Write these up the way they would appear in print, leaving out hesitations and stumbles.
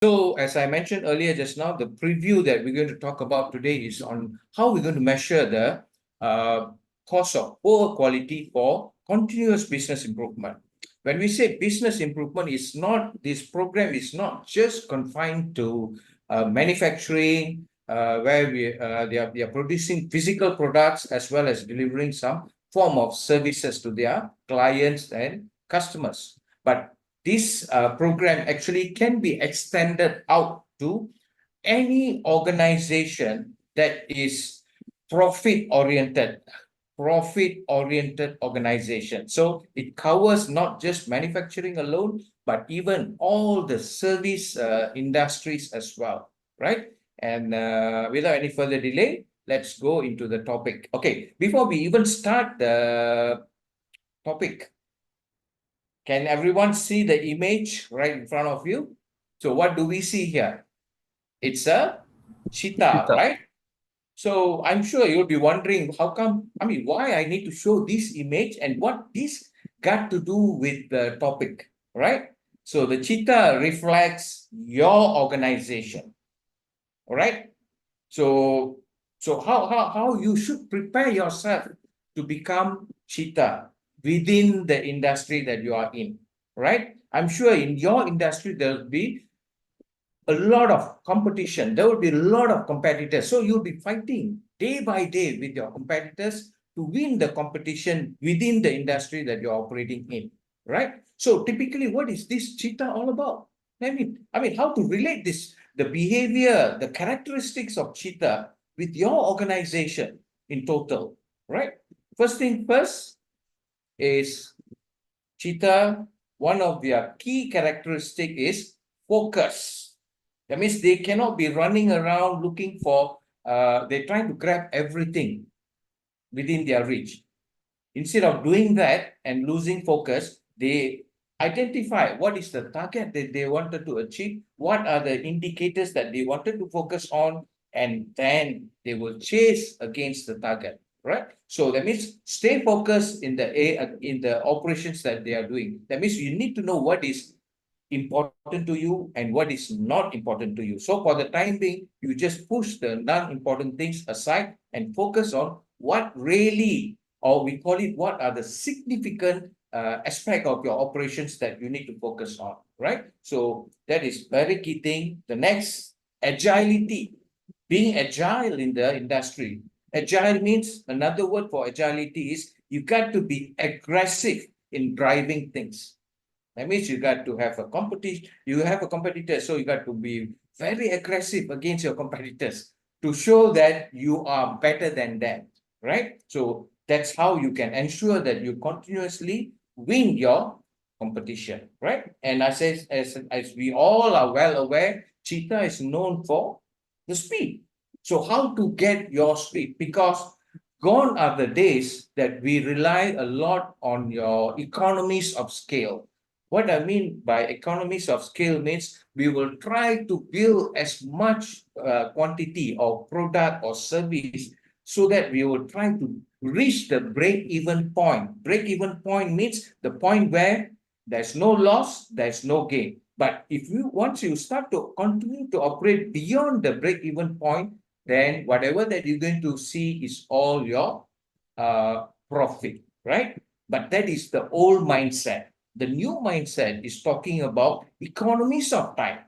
So, as I mentioned earlier just now, the preview that we're going to talk about today is on how we're going to measure the cost of poor quality for continuous business improvement. When we say business improvement, this program is not just confined to manufacturing, where they are producing physical products as well as delivering some form of services to their clients and customers. But this program actually can be extended out to any organization that is profit oriented organization. So it covers not just manufacturing alone, but even all the service industries as well, right? And without any further delay, let's go into the topic. Okay, before we even start the topic, can everyone see the image right in front of you? So what do we see here? It's a cheetah, Cheetah. right? So I'm sure you'll be wondering why I need to show this image and what this got to do with the topic, right? So the cheetah reflects your organization, all right? So how you should prepare yourself to become cheetah within the industry that you are in, right? I'm sure in your industry there'll be a lot of competition. There will be a lot of competitors. So you'll be fighting day by day with your competitors to win the competition within the industry that you're operating in, right? So typically, what is this cheetah all about? I mean, how to relate the behavior, the characteristics of cheetah with your organization in total, right? First thing first is cheetah, one of their key characteristic is focus. That means they cannot be running around looking for, they're trying to grab everything within their reach. Instead of doing that and losing focus, they identify what is the target that they wanted to achieve, what are the indicators that they wanted to focus on, and then they will chase against the target, right? So that means stay focused in the operations that they are doing. That means you need to know what is important to you and what is not important to you. So for the time being, you just push the non-important things aside and focus on what really, or we call it, what are the significant aspect of your operations that you need to focus on, right? So that is very key thing. The next, agility, being agile in the industry. Agile means, another word for agility is you got to be aggressive in driving things. That means you got to have a competition, you have a competitor, so you got to be very aggressive against your competitors to show that you are better than them, right? So that's how you can ensure that you continuously win your competition, right? And as we all are well aware, cheetah is known for the speed. So how to get your speed? Because gone are the days that we rely a lot on your economies of scale. What I mean by economies of scale means we will try to build as much quantity of product or service so that we will try to reach the break-even point. Break-even point means the point where there's no loss, there's no gain. But once you start to continue to operate beyond the break-even point, then whatever that you're going to see is all your profit, right? But that is the old mindset. The new mindset is talking about economies of time.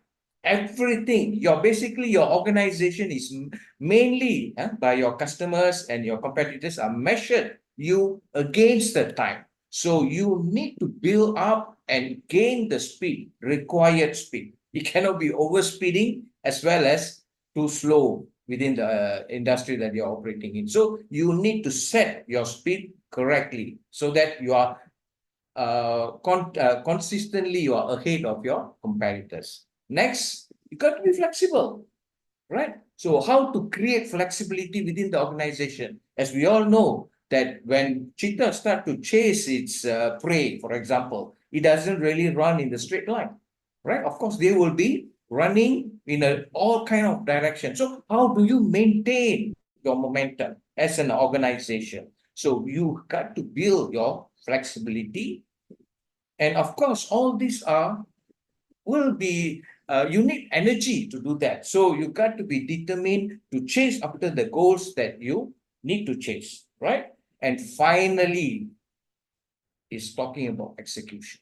Everything, your organization is mainly by your customers and your competitors are measured you against the time. So you need to build up and gain the speed, required speed. It cannot be overspeeding as well as too slow within the industry that you're operating in. So you need to set your speed correctly so that you are consistently you are ahead of your competitors. Next, you got to be flexible, right? So how to create flexibility within the organization? As we all know that when cheetah start to chase its prey, for example, it doesn't really run in the straight line, right? Of course, they will be running in all kind of direction. So how do you maintain your momentum as an organization? So you got to build your flexibility, and of course, all these will be you need energy to do that. So you got to be determined to chase after the goals that you need to chase, right? And finally, is talking about execution.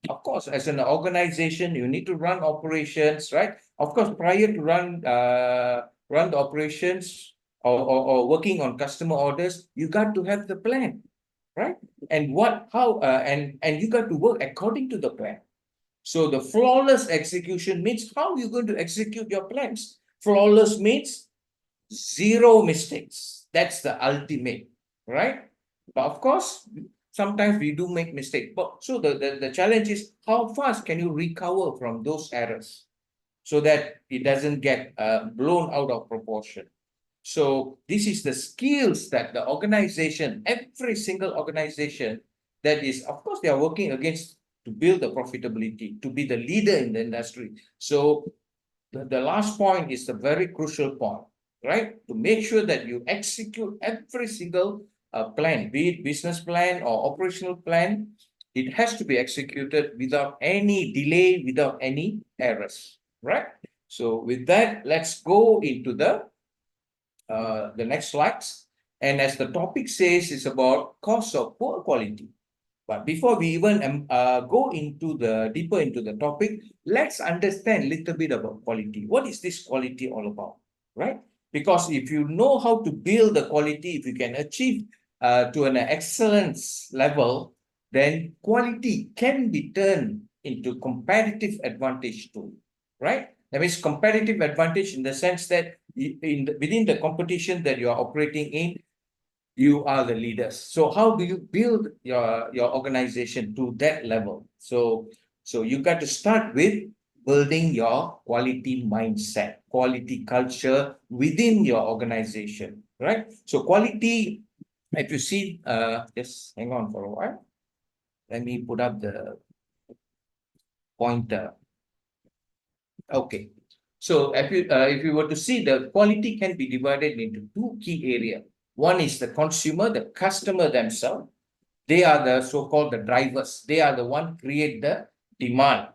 Of course, as an organization, you need to run operations, right? Of course, prior to run the operations or working on customer orders, you got to have the plan, right? And and you got to work according to the plan. So the flawless execution means how you're going to execute your plans. Flawless means zero mistakes. That's the ultimate, right? But of course, sometimes we do make mistakes. But so the challenge is how fast can you recover from those errors so that it doesn't get blown out of proportion. So this is the skills that the organization, every single organization that is, of course, they are working against to build the profitability, to be the leader in the industry. So the last point is a very crucial point, right? To make sure that you execute every single plan, be it business plan or operational plan, it has to be executed without any delay, without any errors, right? So with that, let's go into the next slides. And as the topic says, it's about cost of poor quality. But before we even go into the deeper into the topic, let's understand a little bit about quality. What is this quality all about, right? Because if you know how to build the quality, if you can achieve to an excellence level, then quality can be turned into competitive advantage too, right? That means competitive advantage in the sense that within the competition that you are operating in, you are the leaders. So how do you build your organization to that level? So you got to start with building your quality mindset, quality culture within your organization, right? So quality, if you see, just hang on for a while. Let me put up the pointer. Okay. So if you were to see, the quality can be divided into two key areas. One is the consumer, the customer themselves. They are the so-called the drivers. They are the one create the demand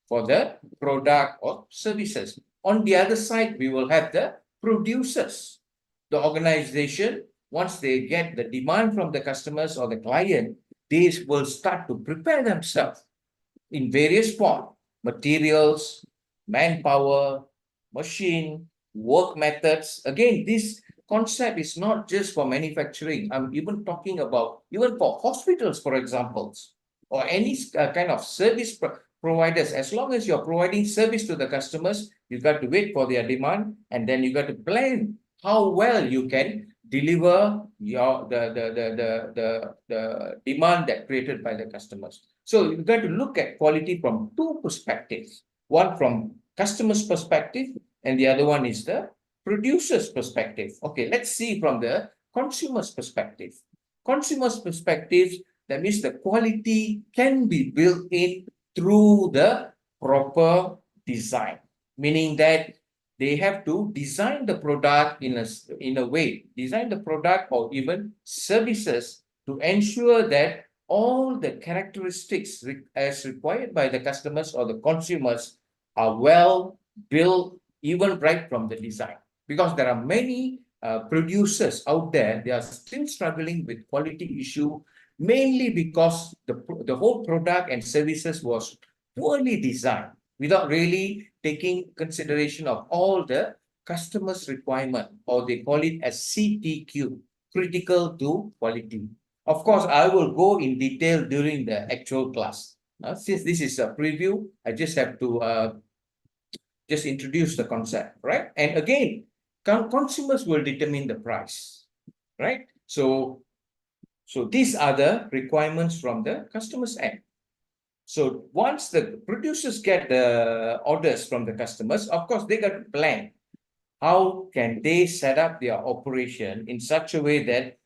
for the product or services. On the other side, we will have the producers. The organization, once they get the demand from the customers or the client, they will start to prepare themselves in various forms, materials, manpower, machine, work methods. Again, this concept is not just for manufacturing. I'm even talking about even for hospitals, for example, or any kind of service providers. As long as you're providing service to the customers, you got to wait for their demand, and then you got to plan how well you can deliver the demand that created by the customers. So you've got to look at quality from two perspectives. One from customer's perspective, and the other one is the producer's perspective. Okay, let's see from the consumer's perspective. Consumer's perspective, that means the quality can be built in through the proper design, meaning that they have to design the product in a way, design the product or even services to ensure that all the characteristics as required by the customers or the consumers are well built, even right from the design. Because there are many producers out there, they are still struggling with quality issue, mainly because the whole product and services was poorly designed without really taking consideration of all the customers' requirement, or they call it as CTQ, critical to quality. Of course, I will go in detail during the actual class. Since this is a preview, I just have to just introduce the concept, right? And again, consumers will determine the price, right? So these are the requirements from the customer's end. So once the producers get the orders from the customers, of course, they got to plan how can they set up their operation in such a way that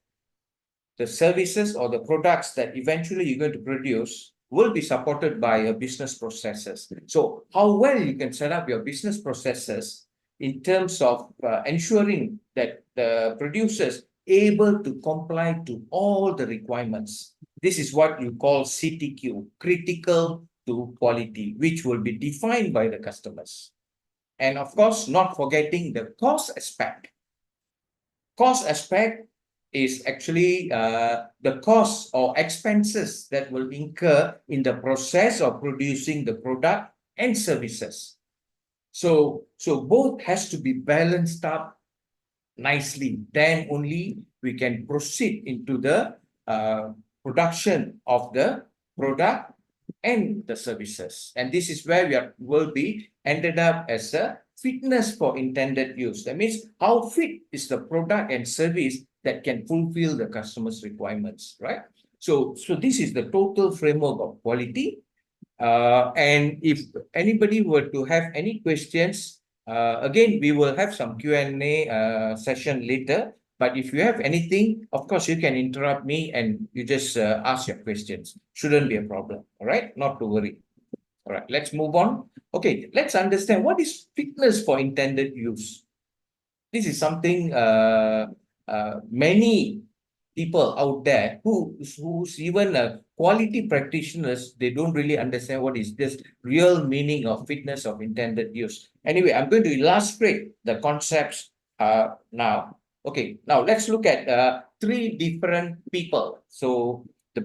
the services or the products that eventually you're going to produce will be supported by your business processes. So how well you can set up your business processes in terms of ensuring that the producers able to comply to all the requirements. This is what you call CTQ, critical to quality, which will be defined by the customers. And of course, not forgetting the cost aspect. Cost aspect is actually the costs or expenses that will incur in the process of producing the product and services. So both has to be balanced up nicely. Then only we can proceed into the production of the product and the services. And this is where will be ended up as a fitness for intended use. That means how fit is the product and service that can fulfill the customer's requirements, right? So this is the total framework of quality. And if anybody were to have any questions, again, we will have some Q&A session later. But if you have anything, of course, you can interrupt me and you just ask your questions. Shouldn't be a problem, all right? Not to worry. All right, let's move on. Okay, let's understand what is fitness for intended use. This is something many people out there who's even quality practitioners, they don't really understand what is this real meaning of fitness of intended use. Anyway, I'm going to illustrate the concepts now. Okay, now let's look at three different people. So the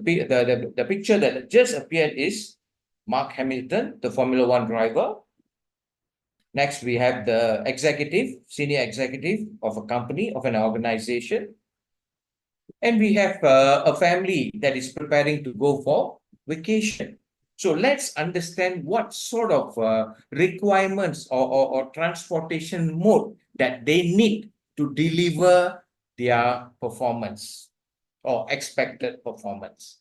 picture that just appeared is Mark Hamilton, the Formula One driver. Next, we have the senior executive of a company, of an organization. And we have a family that is preparing to go for vacation. So let's understand what sort of requirements or transportation mode that they need to deliver their performance or expected performance.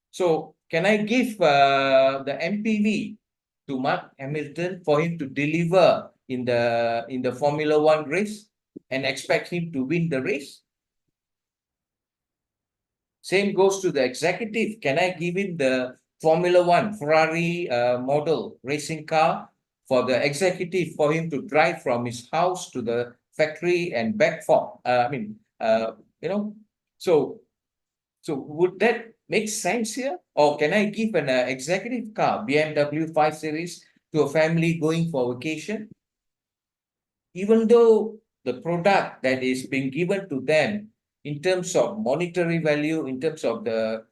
So can I give the MPV to Mark Hamilton for him to deliver in the Formula One race and expect him to win the race? Same goes to the executive. Can I give him the Formula One Ferrari model racing car for the executive for him to drive from his house to the factory and back for? So would that make sense here? Or can I give an executive car, BMW 5 Series, to a family going for vacation? Even though the product that is being given to them in terms of monetary value, in terms of the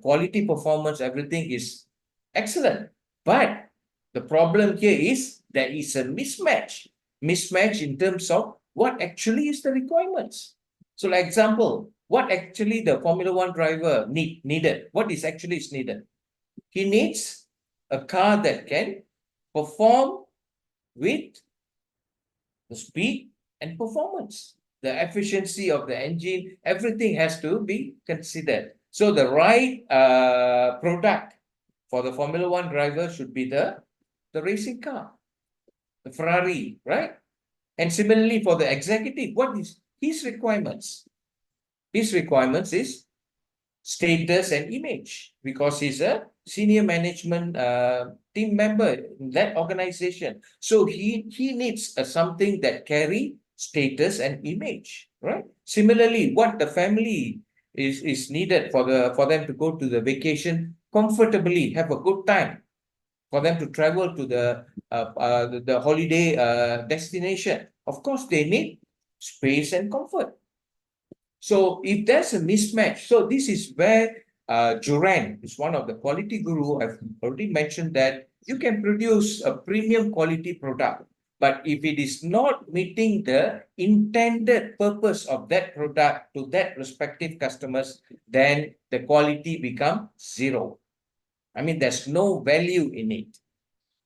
quality performance, everything is excellent. But the problem here is there is a mismatch in terms of what actually is the requirements. So like example, what actually the Formula One driver needed, what is actually is needed? He needs a car that can perform with the speed and performance, the efficiency of the engine, everything has to be considered. So the right product for the Formula One driver should be the racing car, the Ferrari, right? And similarly for the executive, what is his requirements? His requirements is status and image, because he's a senior management team member in that organization. So he needs something that carry status and image, right? Similarly, what the family is needed for them to go to the vacation comfortably, have a good time, for them to travel to the holiday destination. Of course, they need space and comfort. So if there's a mismatch, so this is where Joran is one of the quality guru. I've already mentioned that you can produce a premium quality product, but if it is not meeting the intended purpose of that product to that respective customers, then the quality becomes zero. I mean, there's no value in it,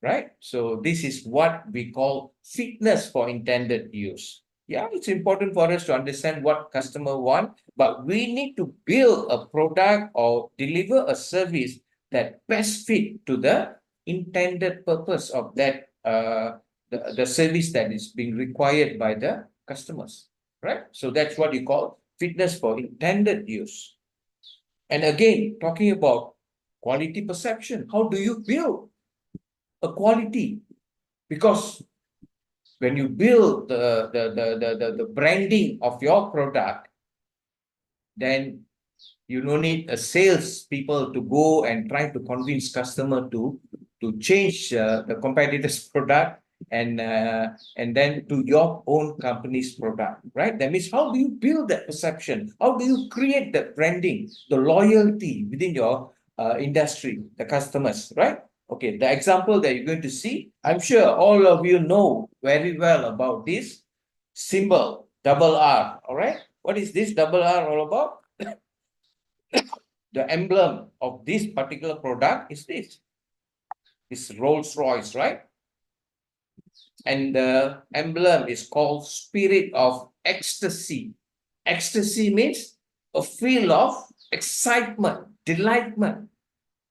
right? So this is what we call fitness for intended use. Yeah, it's important for us to understand what customer want, but we need to build a product or deliver a service that best fit to the intended purpose of that the service that is being required by the customers, right? So that's what you call fitness for intended use. And again, talking about quality perception, how do you build a quality? Because when you build the branding of your product, then You don't need a sales people to go and try to convince customer to change the competitor's product and then to your own company's product, right? That means how do you build that perception? How do you create that branding, the loyalty within your industry, the customers, right? Okay, the example that you're going to see, I'm sure all of you know very well about this symbol, double R, all right? What is this double R all about? The emblem of this particular product is this. It's Rolls-Royce, right? And the emblem is called Spirit of Ecstasy. Ecstasy means a feel of excitement, delightment.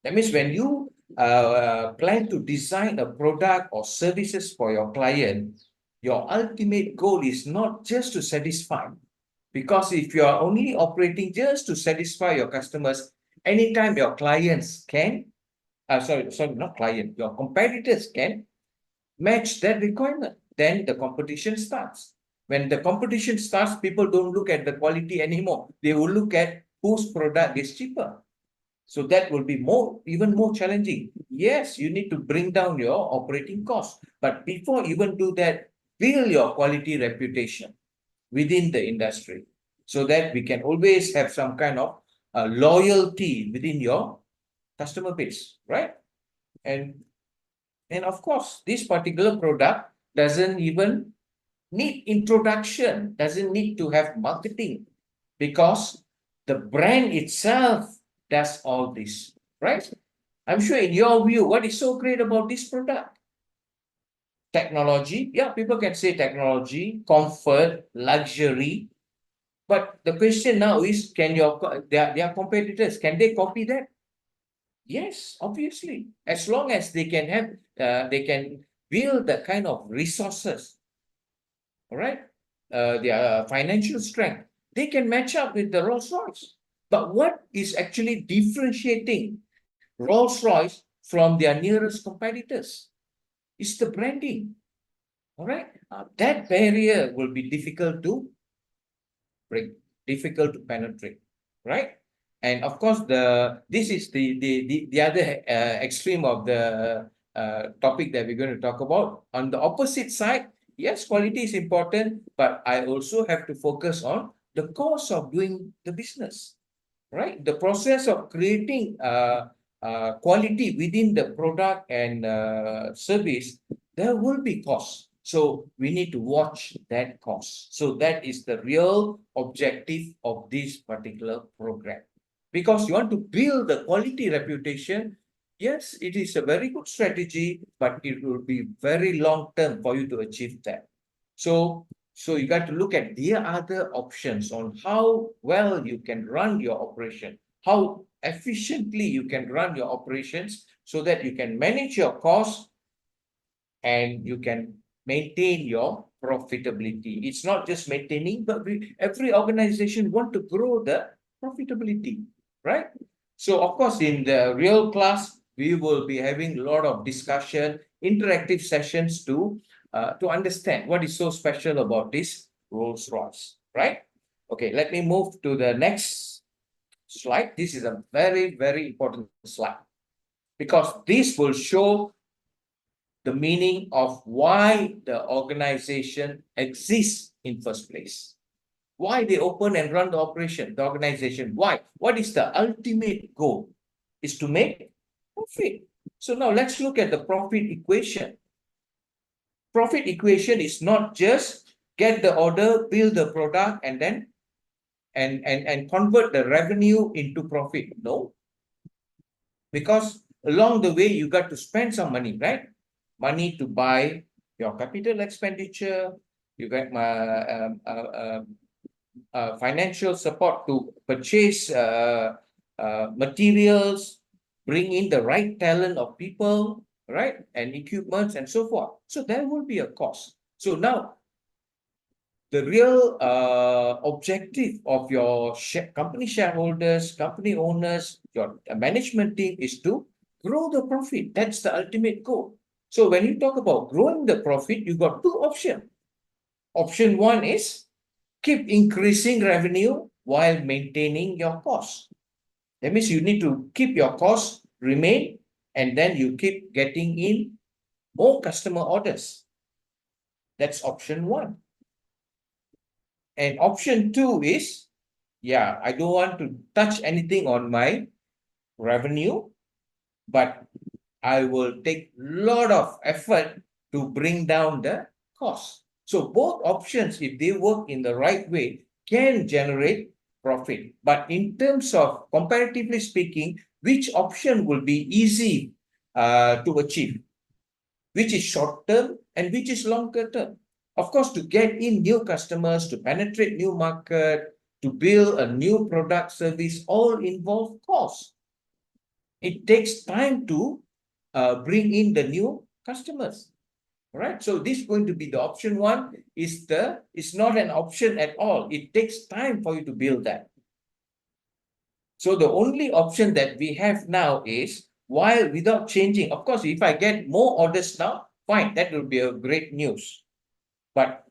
That means when you plan to design a product or services for your client, your ultimate goal is not just to satisfy. Because if you are only operating just to satisfy your customers, anytime your clients can, not client, your competitors can match that requirement, then the competition starts. When the competition starts, people don't look at the quality anymore. They will look at whose product is cheaper. So that will be even more challenging. Yes, you need to bring down your operating costs. But before even do that, build your quality reputation within the industry so that we can always have some kind of loyalty within your customer base, right? And of course, this particular product doesn't even need introduction, doesn't need to have marketing because the brand itself does all this, right? I'm sure in your view, what is so great about this product? Technology, yeah, people can say technology, comfort, luxury. But the question now is, can their competitors, can they copy that? Yes, obviously. As long as they can they can build the kind of resources, all right, their financial strength, they can match up with the Rolls-Royce. But what is actually differentiating Rolls-Royce from their nearest competitors is the branding, all right? That barrier will be difficult to break, difficult to penetrate, right? And of course, this is the other extreme of the topic that we're going to talk about. On the opposite side, yes, quality is important, but I also have to focus on the cost of doing the business, right? The process of creating quality within the product and service, there will be costs. So we need to watch that cost. So that is the real objective of this particular program. Because you want to build the quality reputation, yes, it is a very good strategy, but it will be very long term for you to achieve that. So you got to look at the other options on how well you can run your operation, how efficiently you can run your operations so that you can manage your costs and you can maintain your profitability. It's not just maintaining, but every organization want to grow the profitability, right? So of course, in the real class, we will be having a lot of discussion, interactive sessions to understand what is so special about this Rolls-Royce, right? Okay, let me move to the next slide. This is a very, very important slide because this will show the meaning of why the organization exists in first place. Why they open and run the operation, the organization. Why? What is the ultimate goal? Is to make profit. So now let's look at the profit equation. Profit equation is not just get the order, build the product, and then and convert the revenue into profit. No. Because along the way, you got to spend some money, right? Money to buy your capital expenditure, you get financial support to purchase materials, bring in the right talent of people, right? And equipments and so forth. So there will be a cost. So now, the real objective of your company shareholders, company owners, your management team is to grow the profit. That's the ultimate goal. So when you talk about growing the profit, you got two options. Option one is keep increasing revenue while maintaining your costs. That means you need to keep your costs remain, and then you keep getting in more customer orders. That's option one. And option two is, yeah, I don't want to touch anything on my revenue, but I will take a lot of effort to bring down the cost. So both options, if they work in the right way, can generate profit. But in terms of comparatively speaking, which option will be easy to achieve? Which is short term and which is longer term? Of course, to get in new customers, to penetrate new market, to build a new product service, all involve cost. It takes time to bring in the new customers. Right. So this is going to be the option one. It's not an option at all. It takes time for you to build that. So the only option that we have now is, while without changing, of course, if I get more orders now, fine, that will be a great news. But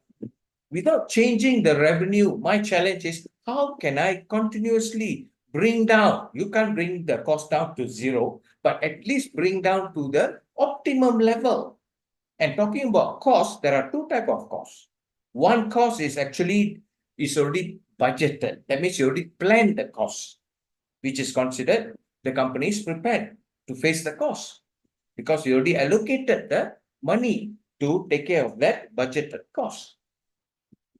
without changing the revenue, my challenge is, how can I continuously bring down? You can't bring the cost down to zero, but at least bring down to the optimum level. And talking about cost, there are two types of costs. One cost is already budgeted. That means you already planned the cost, which is considered the company is prepared to face the cost because you already allocated the money to take care of that budgeted cost.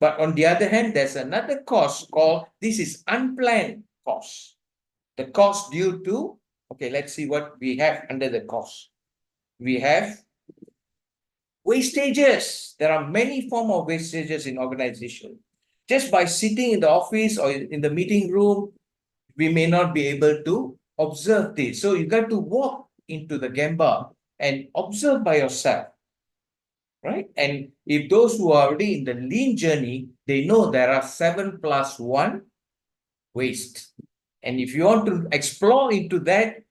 But on the other hand, there's another cost called, this is unplanned cost. The cost due to, okay, let's see what we have under the cost. We have wastages. There are many forms of wastages in organization. Just by sitting in the office or in the meeting room, we may not be able to observe this. So you got to walk into the Gemba and observe by yourself, right? And if those who are already in the lean journey, they know there are 7+1 waste. And if you want to explore into that,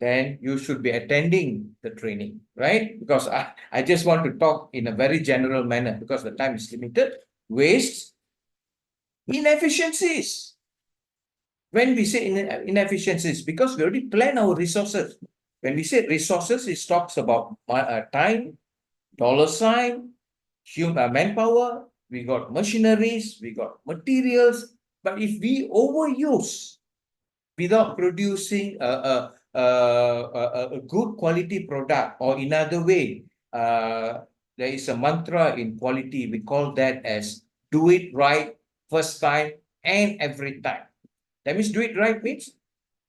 then you should be attending the training, right? Because I just want to talk in a very general manner because the time is limited. Waste, inefficiencies. When we say inefficiencies, because we already plan our resources. When we say resources, it talks about time, dollar sign, human manpower, we got machineries, we got materials. But if we overuse without producing a good quality product, or in other way, there is a mantra in quality, we call that as do it right first time and every time. That means do it right means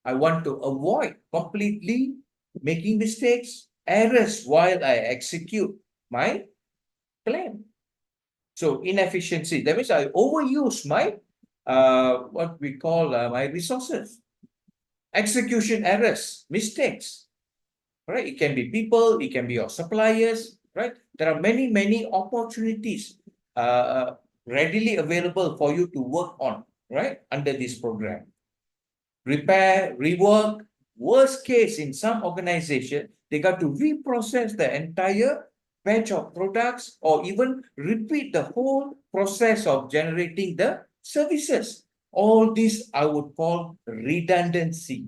I want to avoid completely making mistakes, errors while I execute my plan. So inefficiency, that means I overuse my what we call my resources. Execution errors, mistakes, right? It can be people, it can be your suppliers, right? There are many opportunities readily available for you to work on, right? Under this program. Repair, rework, worst case in some organization, they got to reprocess the entire batch of products or even repeat the whole process of generating the services. All this I would call redundancy.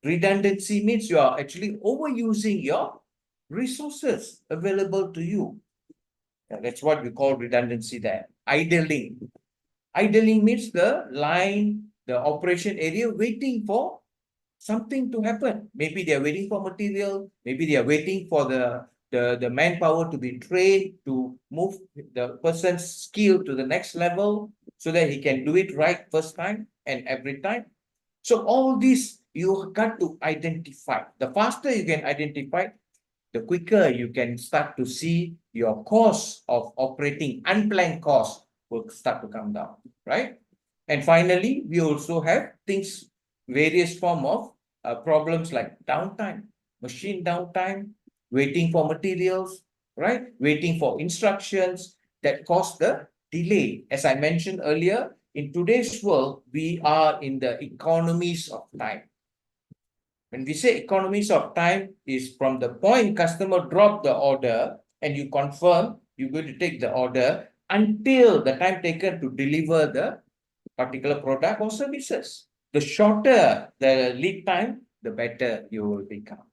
Redundancy means you are actually overusing your resources available to you. That's what we call redundancy there. Idling. Idling means the line, the operation area waiting for something to happen. Maybe they're waiting for material, maybe they are waiting for the manpower to be trained to move the person's skill to the next level so that he can do it right first time and every time. So all these you got to identify. The faster you can identify, the quicker you can start to see your cost of operating, unplanned costs will start to come down, right? And finally, we also have things, various form of problems like downtime, machine downtime, waiting for materials, right? Waiting for instructions that cause the delay. As I mentioned earlier, in today's world, we are in the economies of time. When we say economies of time is from the point customer drop the order and you confirm you're going to take the order until the time taken to deliver the particular product or services. the shorter the lead time, the better you will become,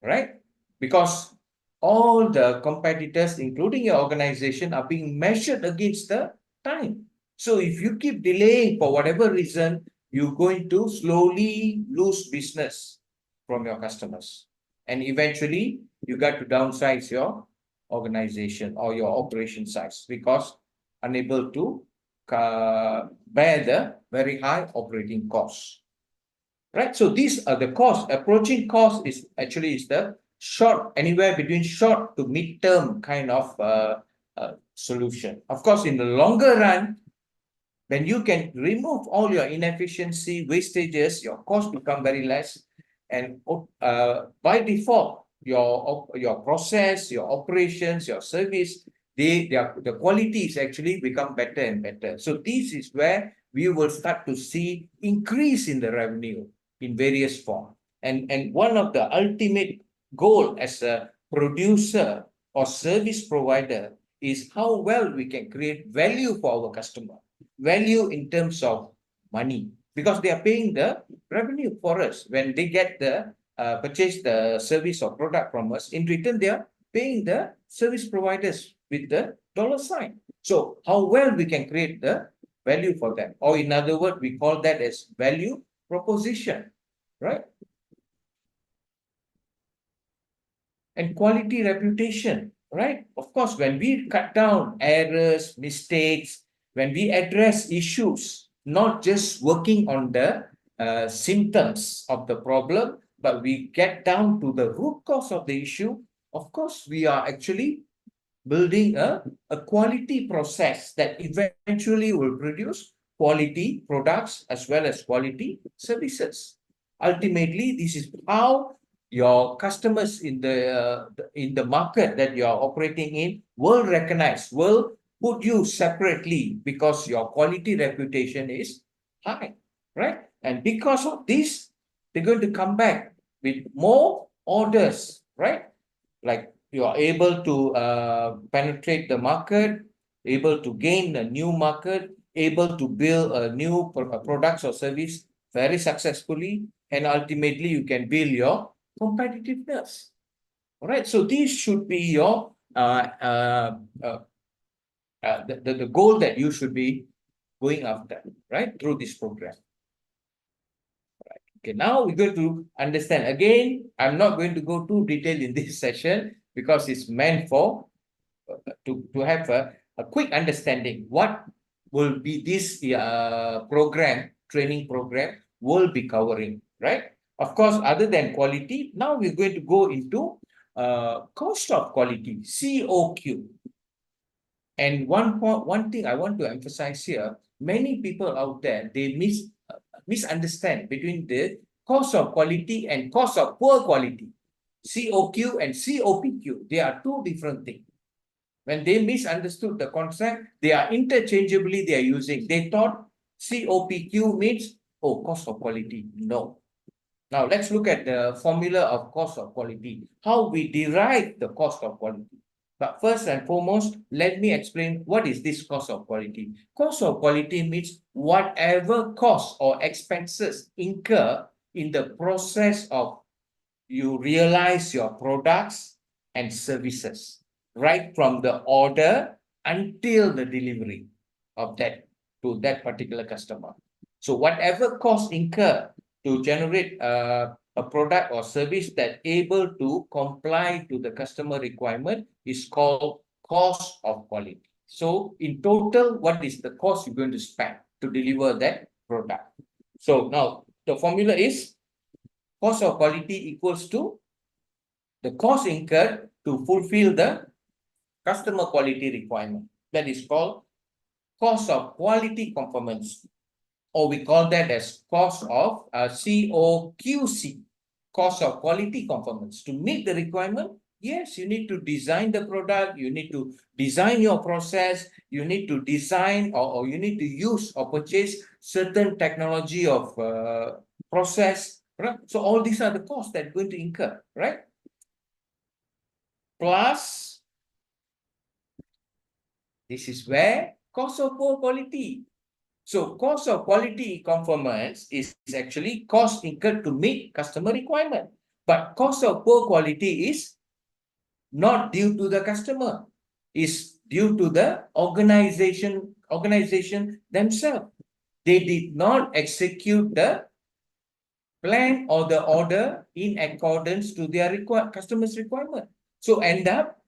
right? Because all the competitors, including your organization, are being measured against the time. So if you keep delaying for whatever reason, you're going to slowly lose business from your customers. And eventually, you got to downsize your organization or your operation size because unable to bear the very high operating costs. Right, so these are the costs. Approaching cost is actually is the short, anywhere between short to mid-term kind of solution. Of course, in the longer run, when you can remove all your inefficiency, wastages, your cost become very less, and by default, your process, your operations, your service, the quality is actually become better and better. So this is where we will start to see increase in the revenue in various forms. And one of the ultimate goal as a producer or service provider is how well we can create value for our customer. Value in terms of money, because they are paying the revenue for us when they get the purchase the service or product from us. In return, they are paying the service providers with the dollar sign. So how well we can create the value for them, or in other words, we call that as value proposition, right? And quality reputation, right? Of course, when we cut down errors, mistakes, when we address issues, not just working on the symptoms of the problem, but we get down to the root cause of the issue, of course, we are actually building a quality process that eventually will produce quality products as well as quality services. Ultimately, this is how your customers in the market that you are operating in will recognize, will put you separately because your quality reputation is high, right? And because of this, they're going to come back with more orders, right? Like you are able to penetrate the market, able to gain a new market, able to build a new products or service very successfully, and ultimately you can build your competitiveness. All right, so this should be your the goal that you should be going after, right, through this program. Okay, now we're going to understand. Again, I'm not going to go too detailed in this session because it's meant for to have a quick understanding what will be this training program will be covering, right? Of course, other than quality, now we're going to go into cost of quality, COQ. And one thing I want to emphasize here, many people out there, they misunderstand between the cost of quality and cost of poor quality. COQ and COPQ, they are two different things. When they misunderstood the concept, they are interchangeably they are using. They thought COPQ means, oh, cost of quality. No. Now let's look at the formula of cost of quality, how we derive the cost of quality. But first and foremost, let me explain what is this cost of quality. Cost of quality means whatever costs or expenses incur in the process of you realize your products and services, right from the order until the delivery of that to that particular customer. So whatever costs incur to generate a product or service that able to comply to the customer requirement is called cost of quality. So in total, what is the cost you're going to spend to deliver that product? So now the formula is cost of quality equals to the cost incurred to fulfill the customer quality requirement. That is called cost of quality conformance, or we call that as cost of COQC, cost of quality conformance. To meet the requirement, yes, you need to design the product, you need to design your process, you need to design or you need to use or purchase certain technology of process, right? So all these are the costs that are going to incur, right? Plus, this is where cost of poor quality. So cost of quality conformance is actually cost incurred to meet customer requirement. But cost of poor quality is not due to the customer, is due to the organization themselves. They did not execute the plan or the order in accordance to their customers' requirement. So end up,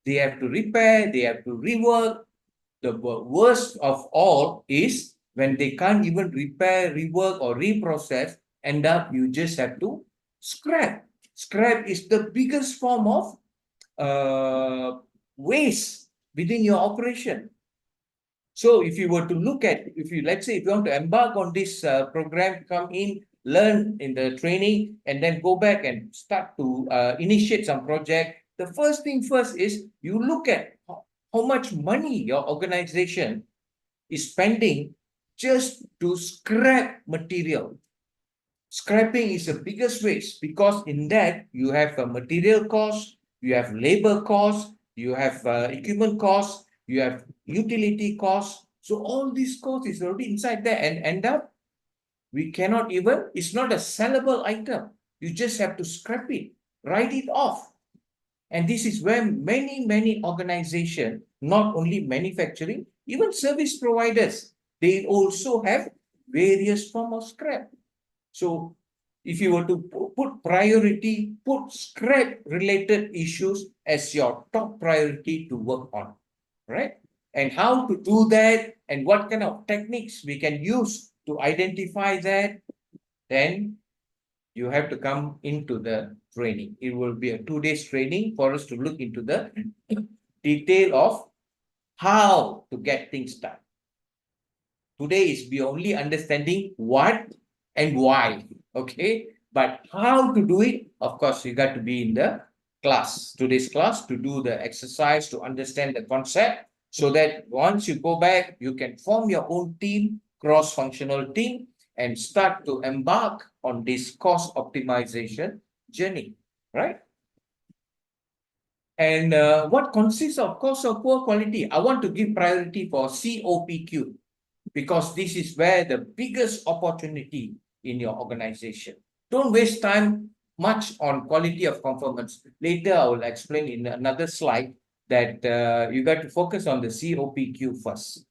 they have to repair, they have to rework. The worst of all is when they can't even repair, rework, or reprocess, end up you just have to scrap. Scrap is the biggest form of waste within your operation. So if you were to look at, let's say if you want to embark on this program, come in, learn in the training, and then go back and start to initiate some project, the first thing first is you look at how much money your organization is spending just to scrap material. Scrapping is the biggest waste because in that you have a material cost, you have labor cost, you have equipment cost, you have utility cost. So all these costs is already inside there and end up, we cannot even, it's not a sellable item. You just have to scrap it, write it off. And this is where many organizations, not only manufacturing, even service providers, they also have various form of scrap. So if you were to put priority, put scrap related issues as your top priority to work on, right? And how to do that and what kind of techniques we can use to identify that, then you have to come into the training. It will be a 2 days training for us to look into the detail of how to get things done. Today is we only understanding what and why, okay? But how to do it, of course, you got to be in the class, today's class, to do the exercise, to understand the concept, so that once you go back, you can form your own team, cross-functional team, and start to embark on this cost optimization journey, right? And what consists of cost of poor quality? I want to give priority for CoPQ, because this is where the biggest opportunity in your organization. Don't waste time much on quality of conformance. Later, I will explain in another slide that you got to focus on the CoPQ first.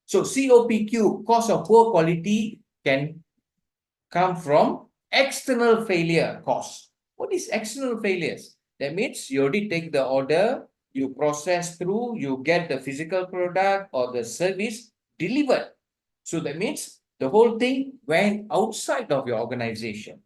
So CoPQ, cost of poor quality, can come from external failure cost. What is external failures? That means you already take the order, you process through, you get the physical product or the service delivered. So that means the whole thing went outside of your organization.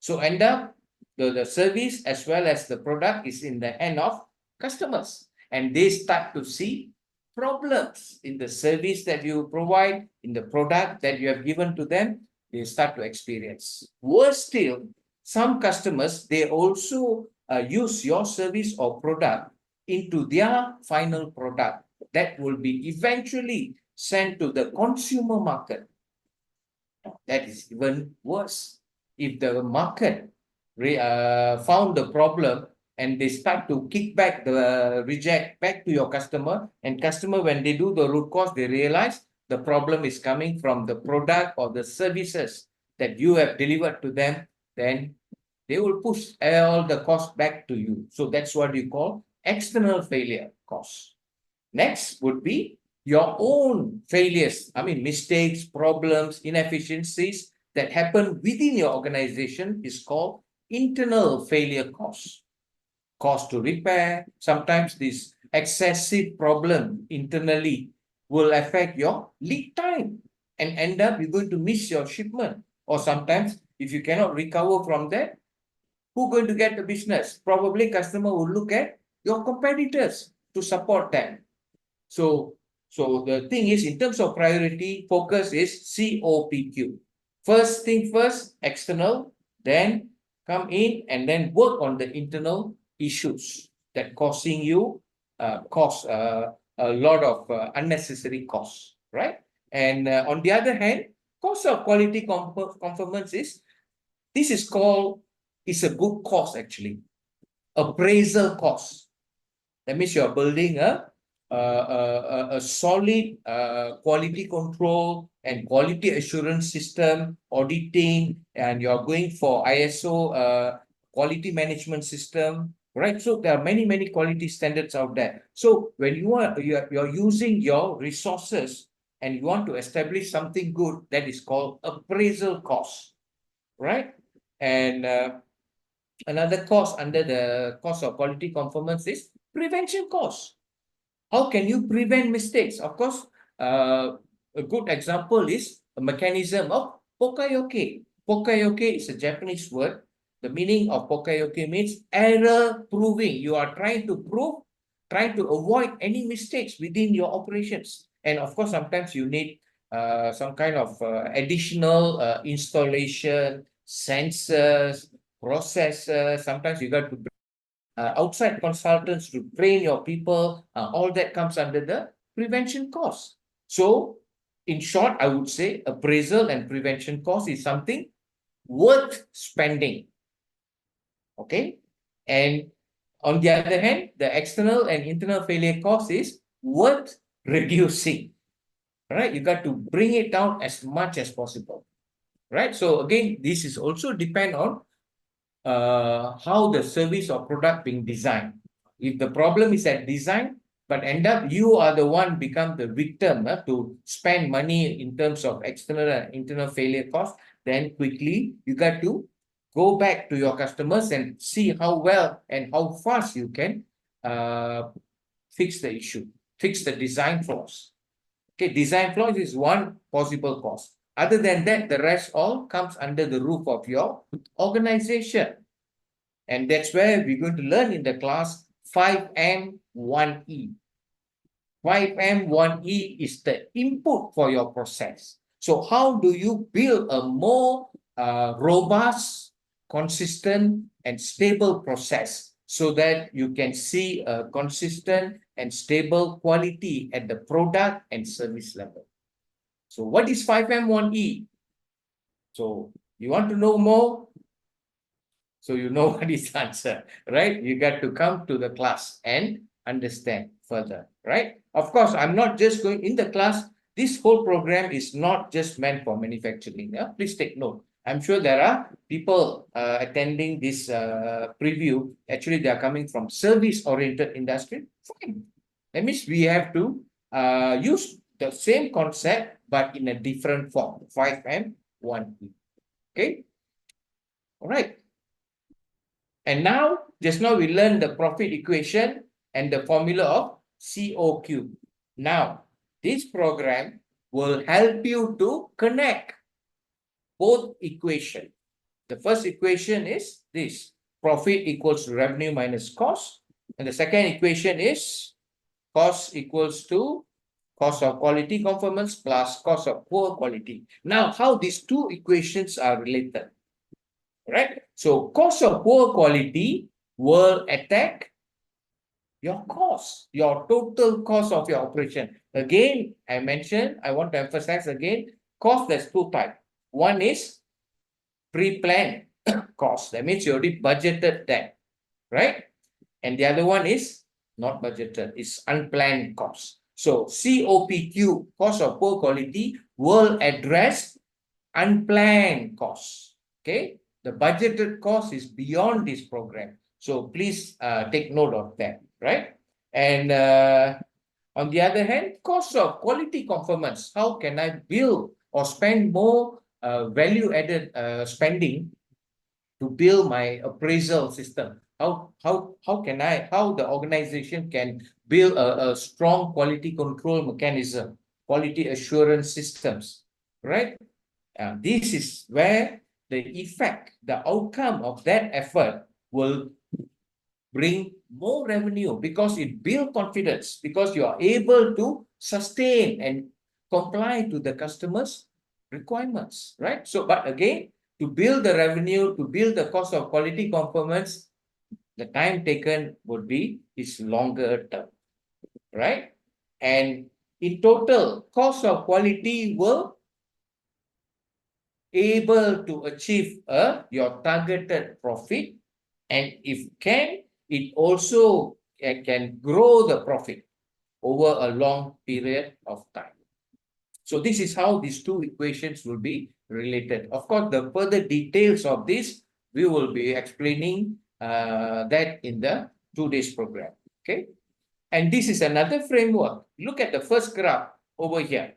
So end up the service as well as the product is in the hand of customers. And they start to see problems in the service that you provide, in the product that you have given to them, they start to experience. Worse still, some customers, they also use your service or product into their final product that will be eventually sent to the consumer market. That is even worse. If the market found the problem and they start to kick back the reject back to your customer, and customer, when they do the root cause, they realize the problem is coming from the product or the services that you have delivered to them, then they will push all the cost back to you. So that's what you call external failure cost. Next would be your own failures, mistakes, problems, inefficiencies that happen within your organization is called internal failure cost. Cost to repair. Sometimes this excessive problem internally will affect your lead time and end up you're going to miss your shipment. Or sometimes if you cannot recover from that, who's going to get the business? Probably customer will look at your competitors to support them. So the thing is, in terms of priority, focus is CoPQ. First thing first, external, then come in and then work on the internal issues that causing you a lot of unnecessary costs, right? And on the other hand, cost of quality conformance is, this is called, it's a good cost actually, appraisal cost. That means you're building a a solid quality control and quality assurance system, auditing, and you're going for ISO quality management system, right? So there are many quality standards out there. So when you're using your resources and you want to establish something good, that is called appraisal cost, right? And another cost under the cost of quality conformance is prevention cost. How can you prevent mistakes? Of course, a good example is a mechanism of pokayoke. Pokayoke is a Japanese word. The meaning of pokayoke means error proving. You are trying to avoid any mistakes within your operations. And of course, sometimes you need some kind of additional installation, sensors, processors. Sometimes you got to outside consultants to train your people, all that comes under the prevention cost. So, in short, I would say appraisal and prevention cost is something worth spending. Okay. And on the other hand, the external and internal failure cost is worth reducing. Right. You got to bring it down as much as possible. Right. So again, this is also depend on how the service or product being designed. If the problem is at design, but end up you are the one become the victim to spend money in terms of external and internal failure cost, then quickly you got to go back to your customers and see how well and how fast you can fix the issue, fix the design flaws. Okay, design flaws is one possible cause. Other than that, the rest all comes under the roof of your organization. And that's where we're going to learn in the class 5M 1E. 5M 1E is the input for your process. So how do you build a more robust, consistent, and stable process so that you can see a consistent and stable quality at the product and service level? So what is 5M 1E? So you want to know more? So you know what is the answer, right? You got to come to the class and understand further, right? Of course, I'm not just going in the class. This whole program is not just meant for manufacturing. Yeah? Please take note. I'm sure there are people attending this preview. Actually, they are coming from service-oriented industry. Fine. That means we have to use the same concept, but in a different form, 5M, 1E. Okay? All right. And now, just now we learned the profit equation and the formula of CoQ. Now, this program will help you to connect both equations. The first equation is this: profit equals to revenue minus cost. And the second equation is cost equals to cost of quality conformance plus cost of poor quality. Now, how these two equations are related? Right? So cost of poor quality will attack your cost, your total cost of your operation. Again, I mentioned, I want to emphasize again, cost, there's two types. One is pre-planned cost. That means you already budgeted that, right? And the other one is not budgeted, it's unplanned cost. So CoPQ, cost of poor quality, will address unplanned costs. Okay, the budgeted cost is beyond this program. So please take note of that, right? And on the other hand, cost of quality conformance. How can I build or spend more value-added spending to build my appraisal system? How the organization can build a strong quality control mechanism, quality assurance systems, right? This is where the effect, the outcome of that effort will bring more revenue because it builds confidence, because you are able to sustain and comply to the customer's requirements, right? So, but again, to build the revenue, to build the cost of quality conformance, the time taken would be is longer term, right? And in total, cost of quality will able to achieve your targeted profit, and if can, it also can grow the profit. over a long period of time. So this is how these two equations will be related. Of course, the further details of this, we will be explaining that in the 2 days program. Okay. And this is another framework. Look at the first graph over here.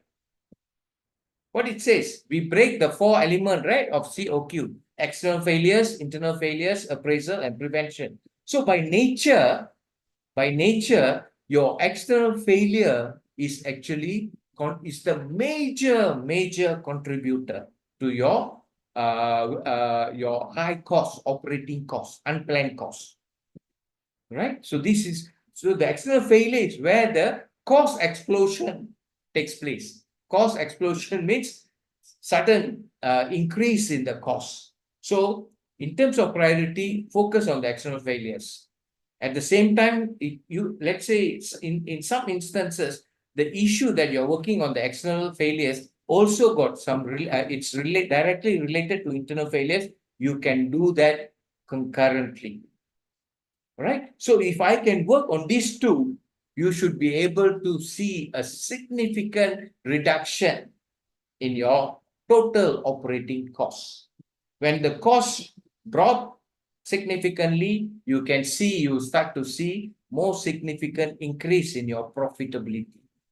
What it says, we break the 4 element, right, of CoQ: external failures, internal failures, appraisal, and prevention. So by nature, your external failure is actually the major contributor to your high cost, operating cost, unplanned cost, right? So the external failure is where the cost explosion takes place. Cost explosion means sudden increase in the cost. So in terms of priority, focus on the external failures. At the same time, let's say in some instances, the issue that you're working on, the external failures, also got some, it's directly related to internal failures. You can do that concurrently, right? So if I can work on these two, you should be able to see a significant reduction in your total operating costs. When the costs drop significantly, you start to see more significant increase in your profitability,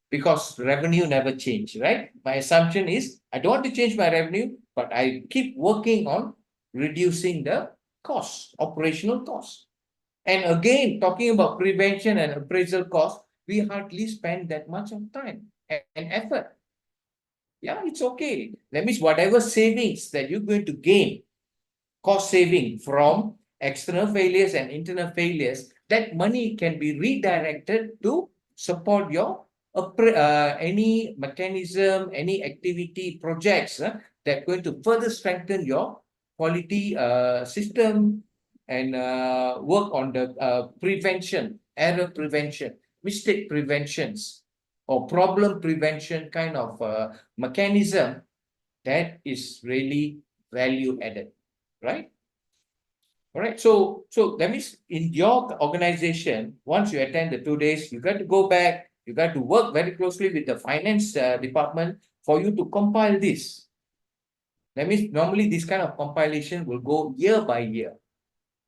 because revenue never change, right? My assumption is I don't want to change my revenue, but I keep working on reducing the costs, operational costs. And again, talking about prevention and appraisal costs, we hardly spend that much of time and effort. Yeah, it's okay. That means whatever savings that you're going to gain, cost saving from external failures and internal failures, that money can be redirected to support your any mechanism, any activity, projects that are going to further strengthen your quality system and work on the prevention, error prevention, mistake preventions, or problem prevention kind of mechanism that is really value added, right? All right. So that means in your organization, once you attend the 2 days, you got to go back. You got to work very closely with the finance department for you to compile this. That means normally this kind of compilation will go year by year,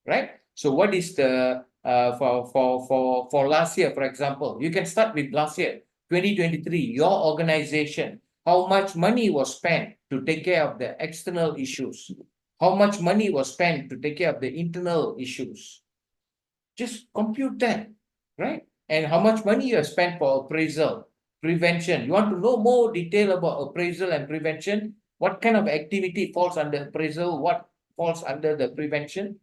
right? So what is the for last year, for example, you can start with last year, 2023, your organization, how much money was spent to take care of the external issues? How much money was spent to take care of the internal issues? Just compute that, right? And how much money you have spent for appraisal, prevention. You want to know more detail about appraisal and prevention? What kind of activity falls under appraisal? What falls under the prevention?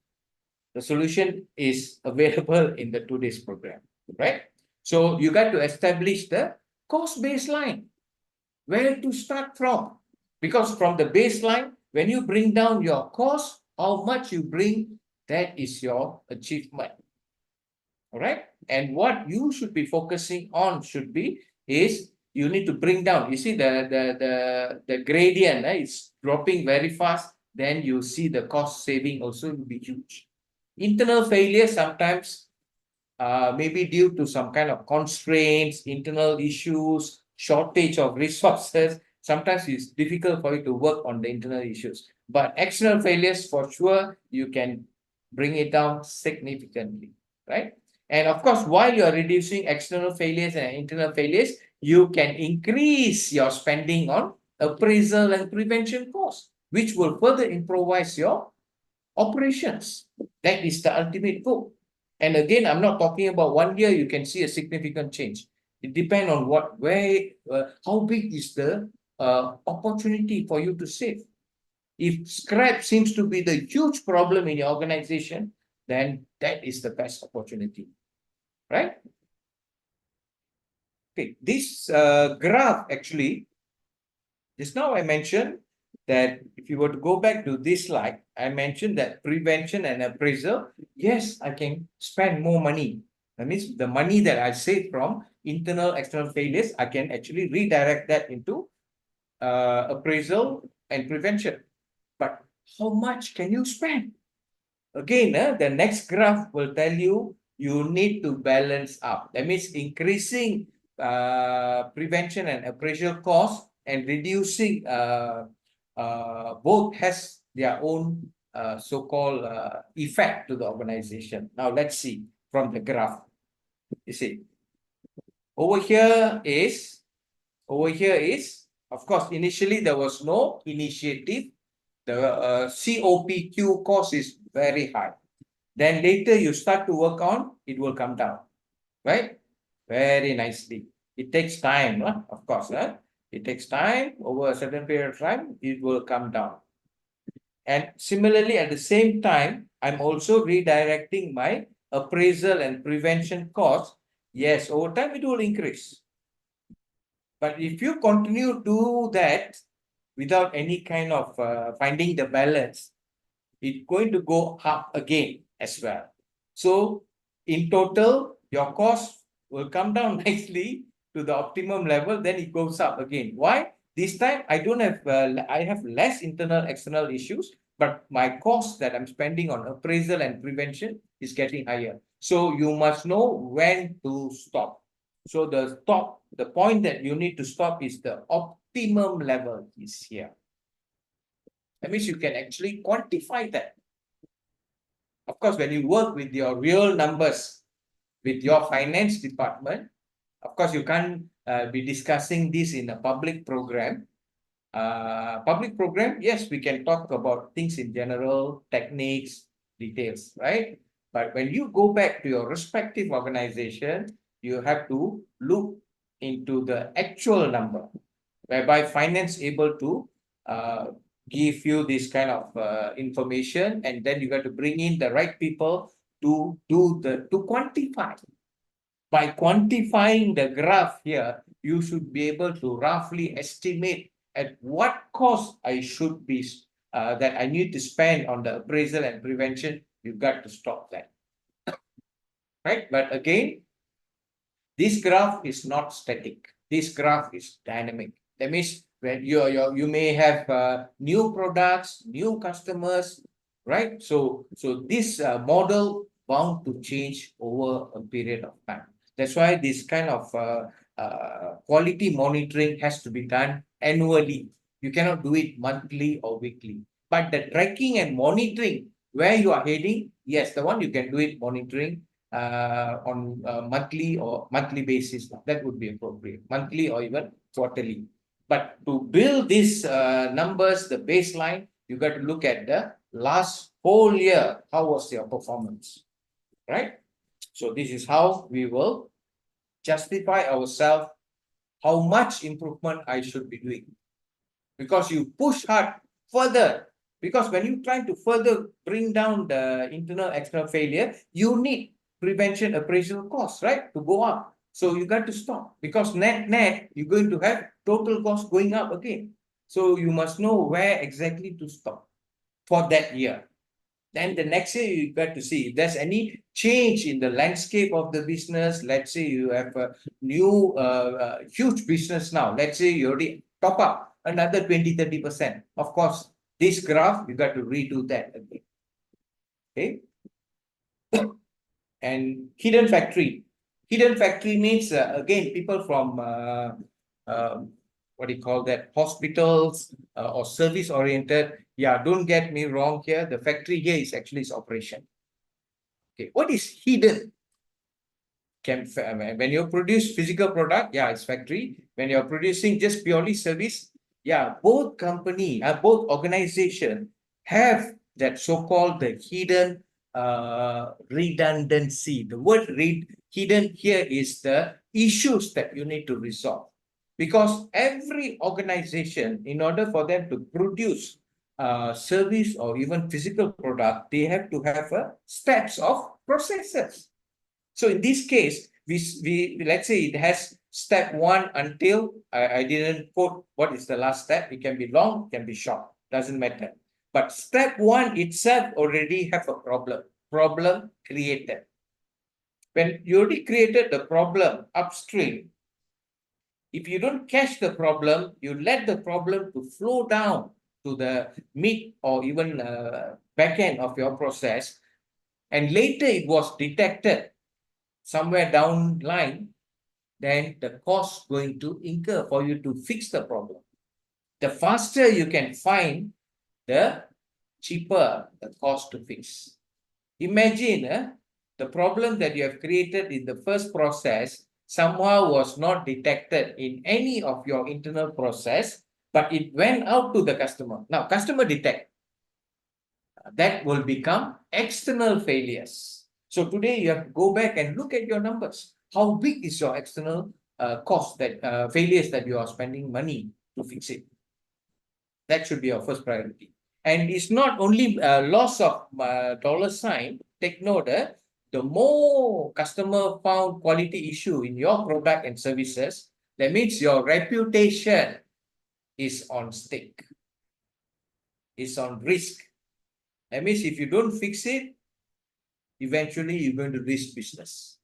The solution is available in the 2 days program, right? So you got to establish the cost baseline, where to start from. Because from the baseline, when you bring down your cost, how much you bring, that is your achievement. All right. And what you should be focusing on is you need to bring down. You see the gradient is dropping very fast. Then you see the cost saving also will be huge. Internal failure sometimes maybe due to some kind of constraints, internal issues, shortage of resources. Sometimes it's difficult for you to work on the internal issues. But external failures, for sure, you can bring it down significantly, right? And of course, while you are reducing external failures and internal failures, you can increase your spending on appraisal and prevention costs, which will further improvise your operations. That is the ultimate goal. And again, I'm not talking about 1 year, you can see a significant change. It depends on how big is the opportunity for you to save. If scrap seems to be the huge problem in your organization, then that is the best opportunity, right? Okay, this graph actually, just now I mentioned that if you were to go back to this slide, I mentioned that prevention and appraisal, yes, I can spend more money. That means the money that I save from internal, external failures, I can actually redirect that into appraisal and prevention. But how much can you spend? Again, the next graph will tell you you need to balance up. That means increasing prevention and appraisal costs and reducing both has their own so-called effect to the organization. Now let's see from the graph. You see, over here is, of course, initially there was no initiative. The CoPQ cost is very high. Then later you start to work on, it will come down, right? Very nicely. It takes time, of course. It takes time. Over a certain period of time, it will come down. And similarly, at the same time, I'm also redirecting my appraisal and prevention costs. Yes, over time it will increase. But if you continue to do that without any kind of finding the balance, it's going to go up again as well. So in total, your cost will come down nicely to the optimum level, then it goes up again. Why? This time I don't have, I have less internal, external issues, but my cost that I'm spending on appraisal and prevention is getting higher. So you must know when to stop. So the point that you need to stop is the optimum level is here. That means you can actually quantify that. Of course, when you work with your real numbers, with your finance department, of course, you can't be discussing this in a public program. Public program, yes, we can talk about things in general, techniques, details, right? But when you go back to your respective organization, you have to look into the actual number, whereby finance able to give you this kind of information, and then you got to bring in the right people to quantify. By quantifying the graph here, you should be able to roughly estimate at what cost I should be that I need to spend on the appraisal and prevention. You've got to stop that. Right? But again, this graph is not static. This graph is dynamic. That means when you may have new products, new customers, right? So this model bound to change over a period of time. That's why this kind of quality monitoring has to be done annually. You cannot do it monthly or weekly. But the tracking and monitoring where you are heading, yes, the one you can do it monitoring on monthly basis. That would be appropriate, monthly or even quarterly. But to build these numbers, the baseline, you got to look at the last whole year. How was your performance, right? So this is how we will justify ourselves how much improvement I should be doing. Because you push hard further. Because when you try to further bring down the internal external failure, you need prevention appraisal costs, right? To go up. So you got to stop, because net, you're going to have total cost going up again. So you must know where exactly to stop for that year. Then the next year, you got to see if there's any change in the landscape of the business. Let's say you have a new huge business now. Let's say you already top up another 20-30%. Of course, this graph, you got to redo that again. Okay. And hidden factory. Hidden factory means, again, people from, what do you call that, hospitals or service-oriented. Yeah, don't get me wrong here. The factory here is actually its operation. Okay, what is hidden? When you produce physical product, yeah, it's factory. When you're producing just purely service, yeah, both organization have that so-called the hidden redundancy. The word hidden here is the issues that you need to resolve. Because every organization, in order for them to produce service or even physical product, they have to have steps of processes. So in this case, we let's say it has step 1 until I didn't put what is the last step. It can be long, it can be short, doesn't matter. But step 1 itself already have a problem created. When you already created the problem upstream, if you don't catch the problem, you let the problem to flow down to the mid or even back end of your process, and later it was detected somewhere down line, then the cost going to incur for you to fix the problem. The faster you can find, the cheaper the cost to fix. Imagine the problem that you have created in the first process somehow was not detected in any of your internal process, but it went out to the customer. Now, customer detect. That will become external failures. So today you have to go back and look at your numbers. How big is your external cost that failures that you are spending money to fix it? That should be our first priority. And it's not only loss of dollar sign. Take note, the more customer found quality issue in your product and services, that means your reputation is on stake, is on risk. That means if you don't fix it, eventually you're going to lose business.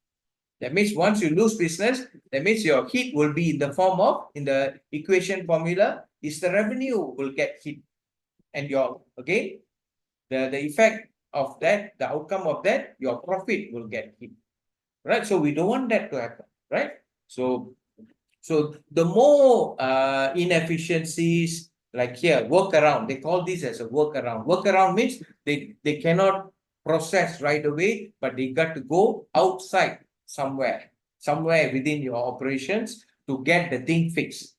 That means once you lose business, that means your hit will be in the form of, in the equation formula, is the revenue will get hit. And your, again, the effect of that, the outcome of that, your profit will get hit. Right? So we don't want that to happen. Right? So the more inefficiencies, like here, workaround, they call this as a workaround. Workaround means they cannot process right away, but they got to go outside somewhere within your operations to get the thing fixed.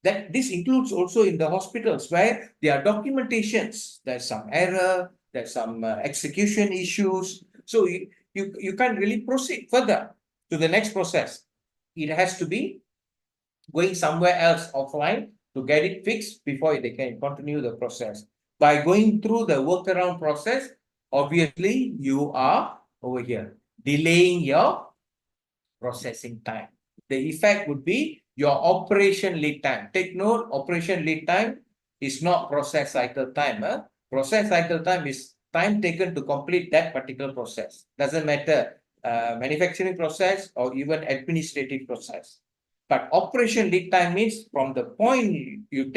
That this includes also in the hospitals where there are documentations, there's some error, there's some execution issues. So you can't really proceed further to the next process. It has to be going somewhere else offline to get it fixed before they can continue the process. By going through the workaround process, obviously you are over here delaying your processing time. The effect would be your operation lead time. Take note, operation lead time is not process cycle time. Process cycle time is time taken to complete that particular process. Doesn't matter manufacturing process or even administrative process. But operation lead time means from the point you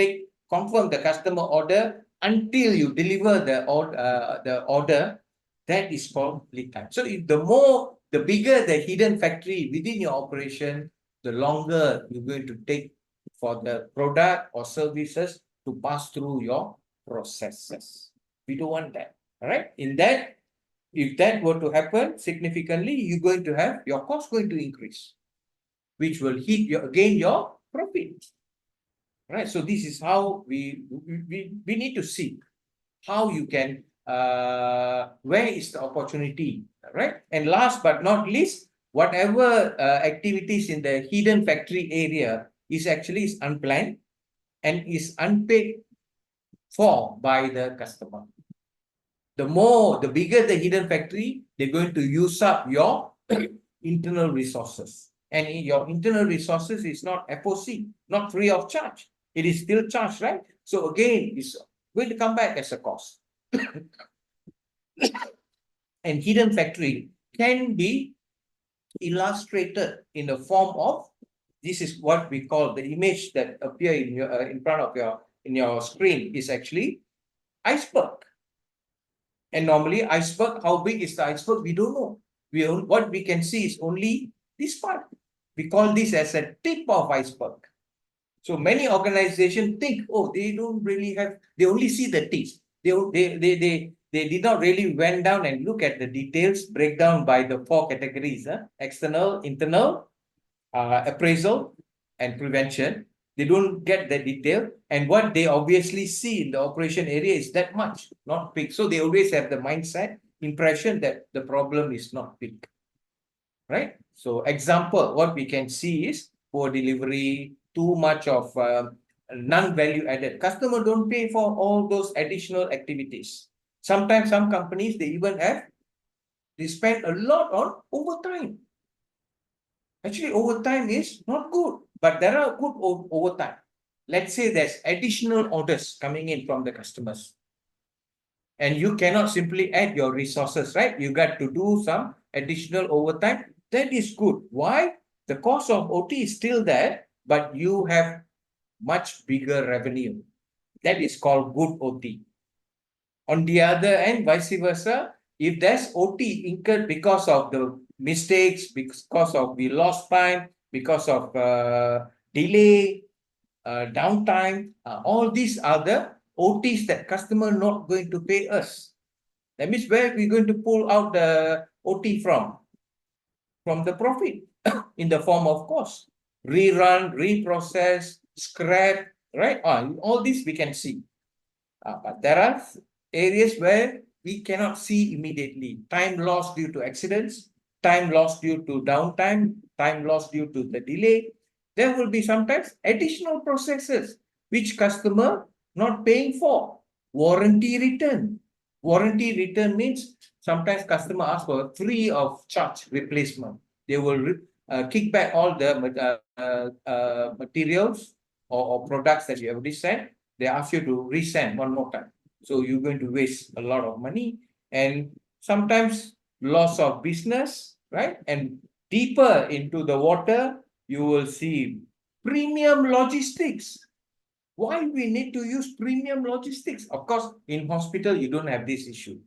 confirm the customer order until you deliver the order, that is called lead time. So the bigger the hidden factory within your operation, the longer you're going to take for the product or services to pass through your processes. We don't want that. All right. If that were to happen significantly, you're going to have your cost going to increase, which will hit your profit. Right. So this is how we need to see how you can where is the opportunity, right? And last but not least, whatever activities in the hidden factory area is actually unplanned and is unpaid for by the customer. The bigger the hidden factory, they're going to use up your internal resources. And your internal resources is not FOC, not free of charge. It is still charged, right? So again, it's going to come back as a cost. And hidden factory can be illustrated in the form of, this is what we call the image that appear in your in front of your screen is actually iceberg. And normally iceberg, how big is the iceberg? We don't know. What we can see is only this part. We call this as a tip of iceberg. So many organizations think, oh, they don't really have, they only see the tips. They did not really went down and look at the details, breakdown by the 4 categories, external, internal, appraisal, and prevention. They don't get the detail. And what they obviously see in the operation area is that much, not big. So they always have the mindset, impression that the problem is not big. Right? So example, what we can see is poor delivery, too much of non-value added. Customer don't pay for all those additional activities. Sometimes some companies, they spend a lot on overtime. Actually, overtime is not good, but there are good overtime. Let's say there's additional orders coming in from the customers. And you cannot simply add your resources, right? You got to do some additional overtime. That is good. Why? The cost of OT is still there, but you have much bigger revenue. That is called good OT. On the other end, vice versa, if there's OT incurred because of the mistakes, because of we lost time, because of delay, downtime. All these are the OTs that customer not going to pay us. That means where we're going to pull out the OT from? From the profit in the form of cost. Rerun, reprocess, scrap, right? All this we can see. But there are areas where we cannot see immediately. Time lost due to accidents, time lost due to downtime, time lost due to the delay. There will be sometimes additional processes which customer not paying for. Warranty return. Warranty return means sometimes customer ask for free of charge replacement. They will kick back all the materials or products that you have already sent. They ask you to resend one more time. So you're going to waste a lot of money and sometimes loss of business, right? And deeper into the water, you will see premium logistics. Why we need to use premium logistics? Of course, in hospital, you don't have this issue.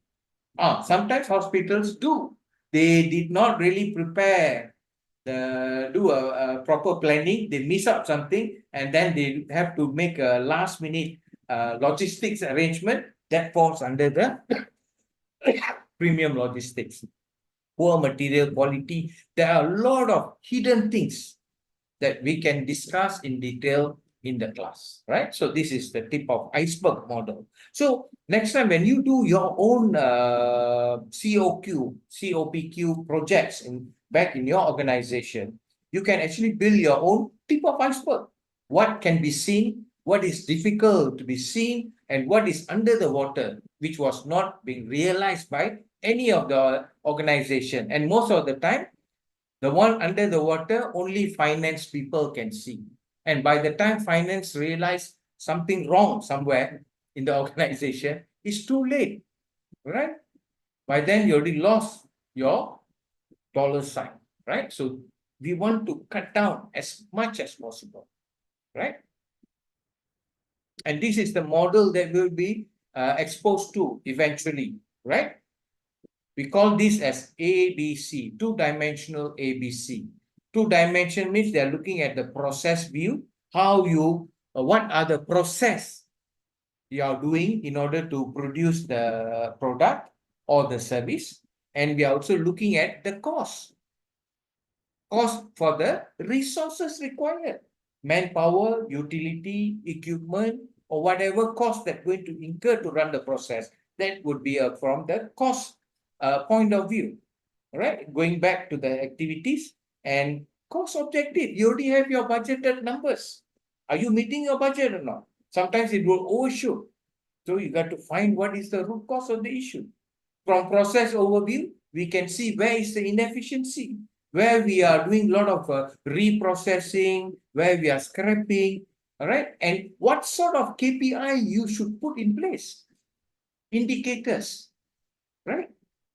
Sometimes hospitals do. They did not really prepare do a proper planning, they miss out something, and then they have to make a last minute logistics arrangement that falls under the premium logistics. Poor material quality. There are a lot of hidden things that we can discuss in detail in the class, right? So this is the tip of iceberg model. So next time when you do your own CoPQ projects back in your organization, you can actually build your own tip of iceberg. What can be seen, what is difficult to be seen, and what is under the water, which was not being realized by any of the organization. And most of the time, the one under the water, only finance people can see. And by the time finance realize something wrong somewhere in the organization, it's too late, right? By then, you already lost your dollar sign, right? So we want to cut down as much as possible, right? And this is the model that we'll be exposed to eventually, right? We call this as ABC, two-dimensional ABC. Two-dimension means they're looking at the process view, what are the process you are doing in order to produce the product or the service. And we are also looking at the cost for the resources required, manpower, utility, equipment, or whatever cost that's going to incur to run the process. That would be from the cost point of view, right? Going back to the activities and cost objective. You already have your budgeted numbers. Are you meeting your budget or not? Sometimes it will overshoot. So you got to find what is the root cause of the issue. From process overview, we can see where is the inefficiency, where we are doing a lot of reprocessing, where we are scrapping, all right? And what sort of KPI you should put in place? Indicators, right?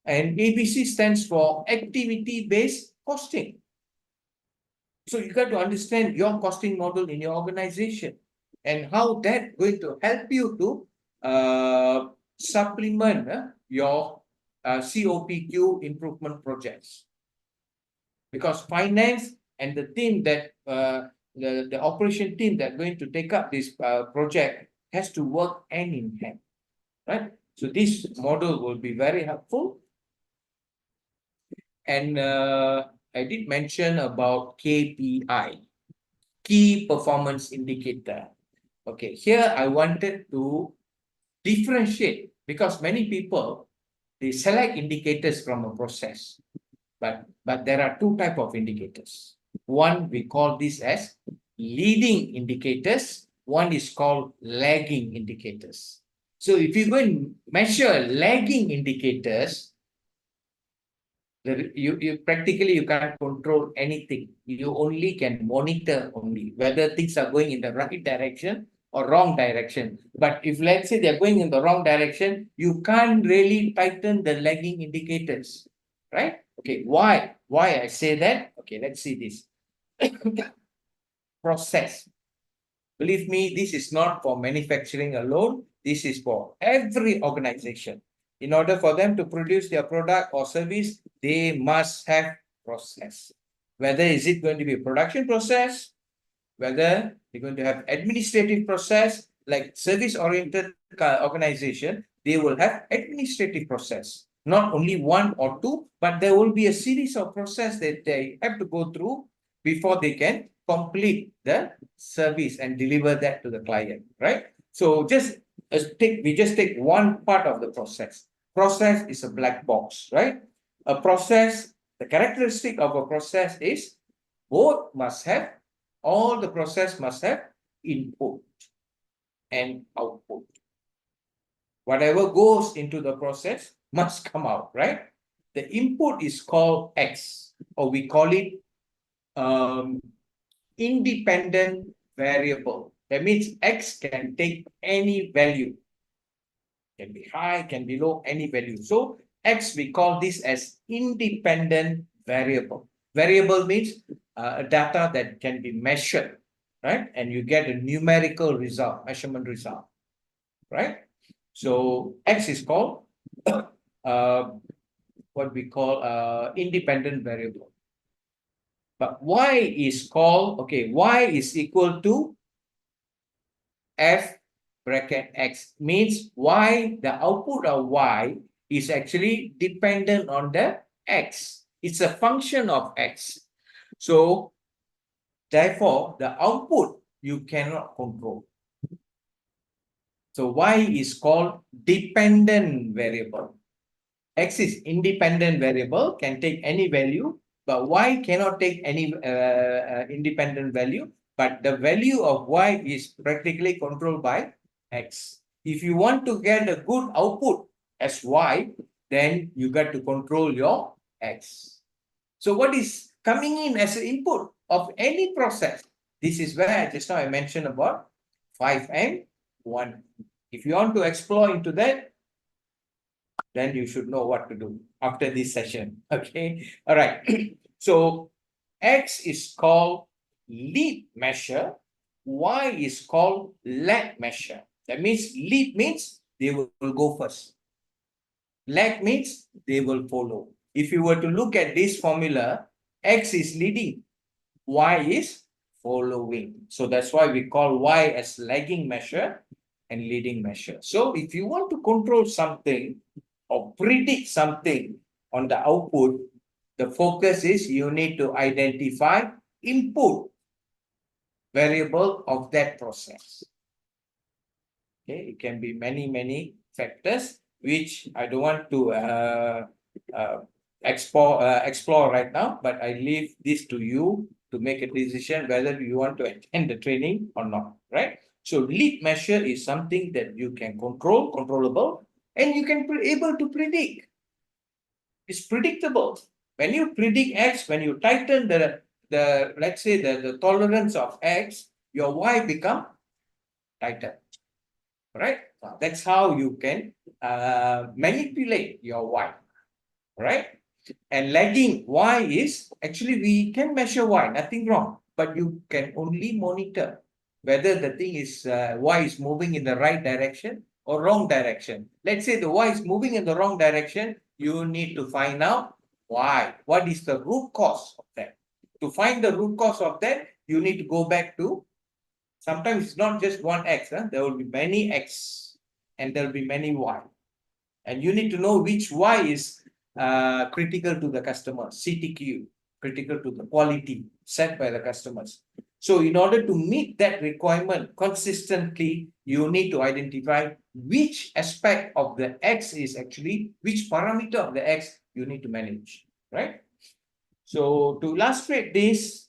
And ABC stands for activity-based costing. So you got to understand your costing model in your organization and how that going to help you to supplement your CoPQ improvement projects. Because finance and the team that the operation team that going to take up this project has to work hand in hand, right? So this model will be very helpful. And I did mention about KPI, key performance indicator. Okay, here I wanted to differentiate because many people, they select indicators from a process, but there are two types of indicators. One, we call this as leading indicators. One is called lagging indicators. So if you go and measure lagging indicators, you practically you can't control anything. You only can monitor only whether things are going in the right direction or wrong direction. But if let's say they're going in the wrong direction, you can't really tighten the lagging indicators, right? Okay, why I say that? Okay, let's see this. Process. Believe me, this is not for manufacturing alone. This is for every organization. In order for them to produce their product or service, they must have process. whether is it going to be a production process, whether you're going to have administrative process, like service-oriented organization, they will have administrative process. Not only one or two, but there will be a series of process that they have to go through before they can complete the service and deliver that to the client, right? So we just take one part of the process. Process is a black box, right? A process, the characteristic of a process is both must have, all the process must have input and output. Whatever goes into the process must come out, right? The input is called X, or we call it independent variable. That means X can take any value. Can be high, can be low, any value. So X, we call this as independent variable. Variable means a data that can be measured, right? And you get a numerical result, measurement result, right? So X is called what we call independent variable. But Y is called, okay, Y is equal to F bracket X, means Y, the output of Y is actually dependent on the X. It's a function of X. So therefore, the output you cannot control. So Y is called dependent variable. X is independent variable, can take any value, but Y cannot take any independent value, but the value of Y is practically controlled by X. If you want to get a good output as Y, then you got to control your X. So what is coming in as an input of any process? This is where just now I mentioned about 5 and 1. If you want to explore into that, then you should know what to do after this session. Okay. All right. So X is called lead measure. Y is called lag measure. That means lead means they will go first. Lag means they will follow. If you were to look at this formula, X is leading, Y is following. So that's why we call Y as lagging measure and leading measure. So if you want to control something or predict something on the output, the focus is you need to identify input variable of that process. Okay, it can be many factors, which I don't want to explore right now, but I leave this to you to make a decision whether you want to attend the training or not, right? So lead measure is something that you can control, controllable, and you can be able to predict. It's predictable. When you predict X, when you tighten the let's say the tolerance of X, your Y become tighter. Right? That's how you can manipulate your Y. Right? And lagging Y is actually we can measure Y, nothing wrong, but you can only monitor whether the thing is Y is moving in the right direction or wrong direction. Let's say the Y is moving in the wrong direction, you need to find out why. What is the root cause of that? To find the root cause of that, you need to go back to, sometimes it's not just one X, there will be many X and there will be many Y. And you need to know which Y is critical to the customer, CTQ, critical to the quality set by the customers. So in order to meet that requirement consistently, you need to identify which aspect of the X is actually, which parameter of the X you need to manage, right? So to illustrate this,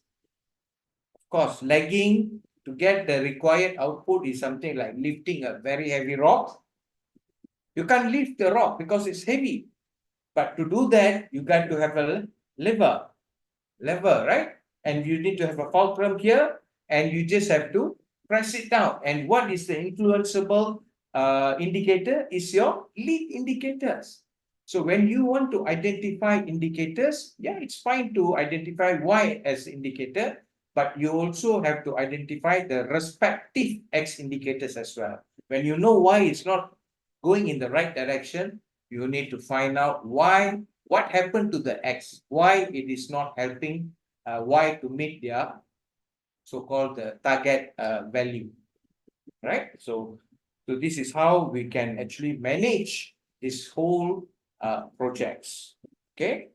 of course, lagging to get the required output is something like lifting a very heavy rock. You can't lift the rock because it's heavy. But to do that, you got to have a lever, right? And you need to have a fulcrum here, and you just have to press it down. And what is the influenceable indicator is your lead indicators. So when you want to identify indicators, yeah, it's fine to identify Y as indicator, but you also have to identify the respective X indicators as well. When you know Y is not going in the right direction, you need to find out why, what happened to the X, why it is not helping Y to meet their so-called target value, right? So this is how we can actually manage this whole projects. Okay.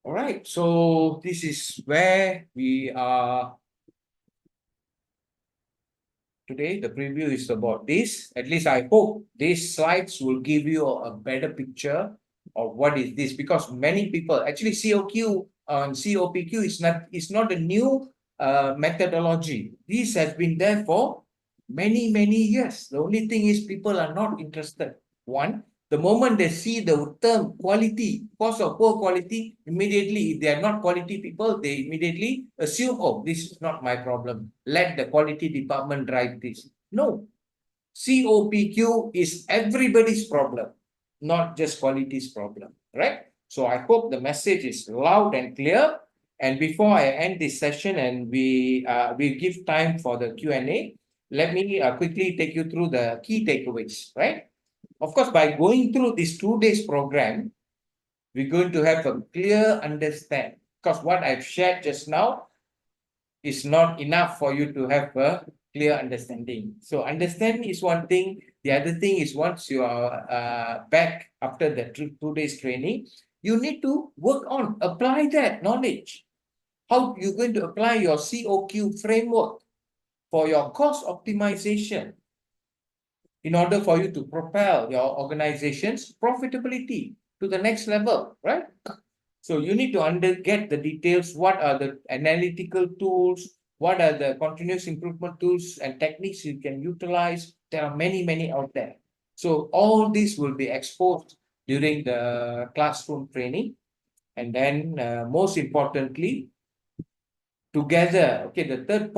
All right. So this is where we are today. The preview is about this. At least I hope these slides will give you a better picture of what is this, because many people actually COQ and COPQ is not a new methodology. This has been there for many years. The only thing is people are not interested. One, the moment they see the term quality, cost of poor quality, immediately, if they are not quality people, they immediately assume, oh, this is not my problem. Let the quality department drive this. No, COPQ is everybody's problem, not just quality's problem, right? So I hope the message is loud and clear. And before I end this session and we give time for the Q&A, let me quickly take you through the key takeaways, right? Of course, by going through this 2 days program, we're going to have a clear understanding, because what I've shared just now is not enough for you to have a clear understanding. So understanding is one thing. The other thing is, once you are back after the 2 days training, you need to work on, apply that knowledge. How you're going to apply your COQ framework for your cost optimization in order for you to propel your organization's profitability to the next level, right? So you need to get the details. What are the analytical tools? What are the continuous improvement tools and techniques you can utilize? There are many out there. So all this will be exposed during the classroom training. And then most importantly, together, okay, the third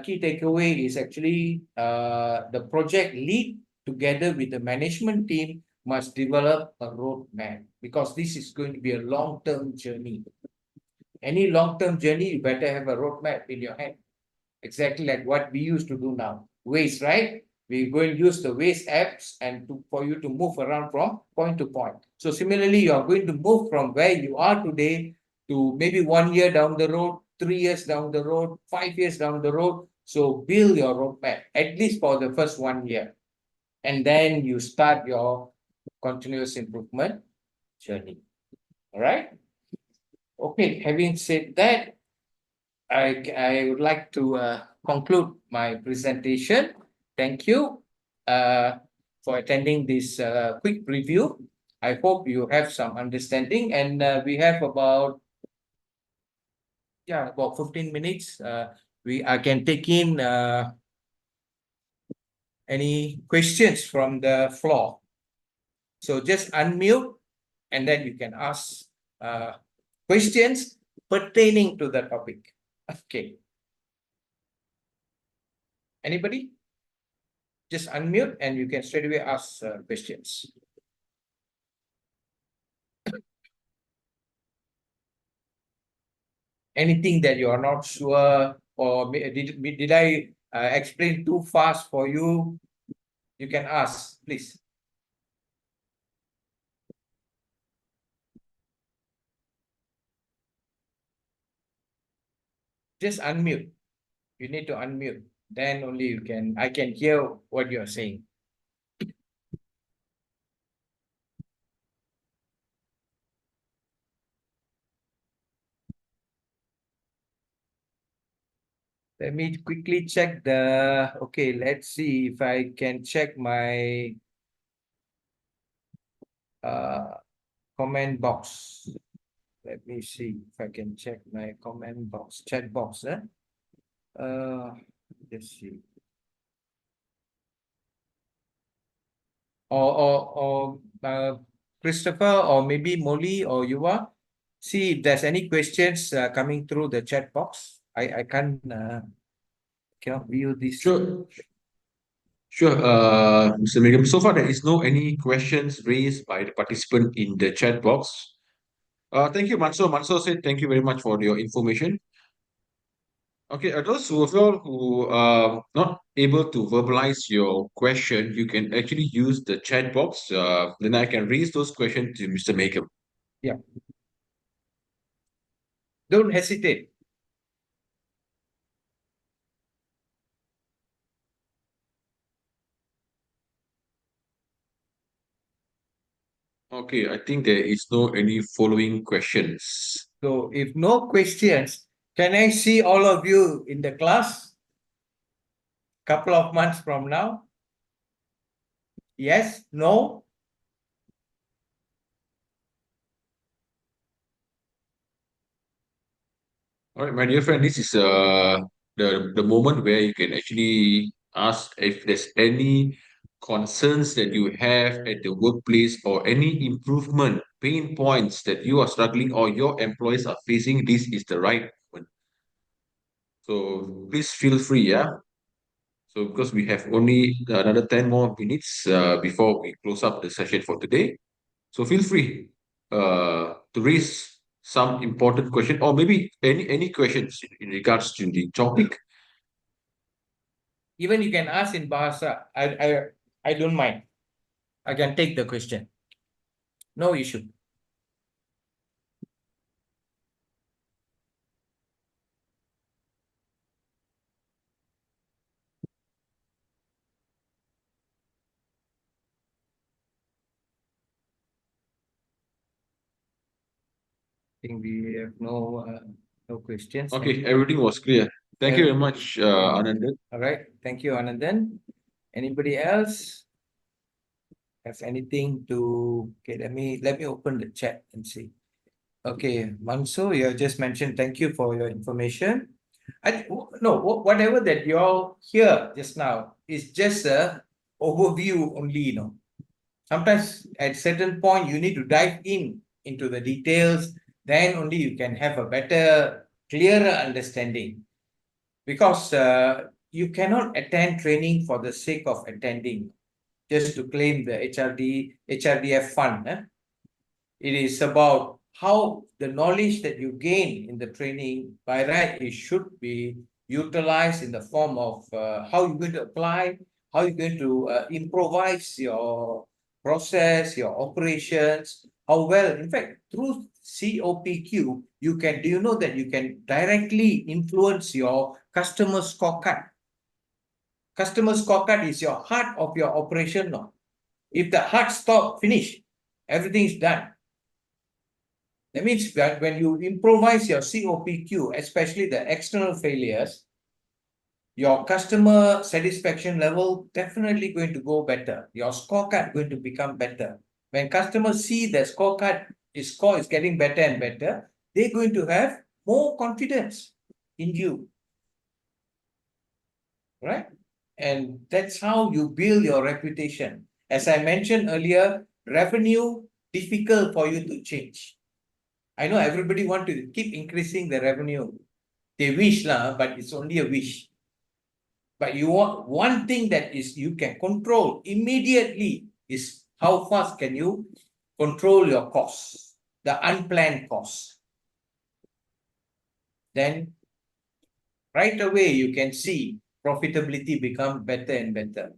key takeaway is actually the project lead together with the management team must develop a roadmap, because this is going to be a long-term journey. Any long-term journey, you better have a roadmap in your hand. Exactly like what we used to do now. Waze, right? We're going to use the Waze apps and for you to move around from point to point. So similarly, you are going to move from where you are today to maybe 1 year down the road, 3 years down the road, 5 years down the road. So build your roadmap, at least for the first 1 year. And then you start your continuous improvement journey. All right? Okay, having said that, I would like to conclude my presentation. Thank you for attending this quick review. I hope you have some understanding, and we have about 15 minutes. I can take in any questions from the floor. So just unmute, and then you can ask questions pertaining to the topic. Okay. Anybody? Just unmute and you can straight away ask questions. Anything that you are not sure, or did I explain too fast for you? You can ask, please. Just unmute. You need to unmute. Then only I can hear what you are saying. Let me quickly check okay, let's see if I can check my comment box. Let me see if I can check my comment box, chat box. Let's see. Or Christopher, or maybe Molly or Yuva, see if there's any questions coming through the chat box. I cannot view this. Sure, Mr. Megam. So far, there is no any questions raised by the participant in the chat box. Thank you, Manso. Manso said thank you very much for your information. Okay, those who are not able to verbalize your question, you can actually use the chat box. Then I can raise those questions to Mr. Megam. Yeah. Don't hesitate. Okay, I think there is no any following questions. So if no questions, can I see all of you in the class couple of months from now? Yes? No? All right, my dear friend, this is the moment where you can actually ask if there's any concerns that you have at the workplace or any improvement, pain points that you are struggling or your employees are facing. This is the right moment. So please feel free, yeah. So because we have only another 10 more minutes before we close up the session for today. So feel free to raise some important question or maybe any questions in regards to the topic. Even you can ask in Bahasa. I don't mind. I can take the question. No issue. I think we have no questions. Thank Okay, you. everything was clear. Thank you very Everything. much, Anandan. All right. Thank you, Anandan. Anybody else have anything to? Okay, let me open the chat and see. Okay, Manso, you have just mentioned. Thank you for your information. No, whatever that you all hear just now is just a overview only. Sometimes at certain point you need to dive into the details. Then only you can have a better, clearer understanding. Because you cannot attend training for the sake of attending, just to claim the HRDF fund. It is about how the knowledge that you gain in the training, by right, it should be utilized in the form of how you're going to apply, how you're going to improvise your process, your operations, how well. In fact, through CoPQ, do you know that you can directly influence your customer scorecard? Customer scorecard is your heart of your operation now. If the heart stop, finish, everything is done. That means that when you improvise your CoPQ, especially the external failures, your customer satisfaction level definitely going to go better. Your scorecard going to become better. When customers see the score is getting better and better, they're going to have more confidence in you, right? And that's how you build your reputation. As I mentioned earlier, revenue difficult for you to change. I know everybody want to keep increasing the revenue. They wish lah, but it's only a wish. But you want one thing that is you can control immediately is how fast can you control your costs, the unplanned costs. Then right away you can see profitability become better and better.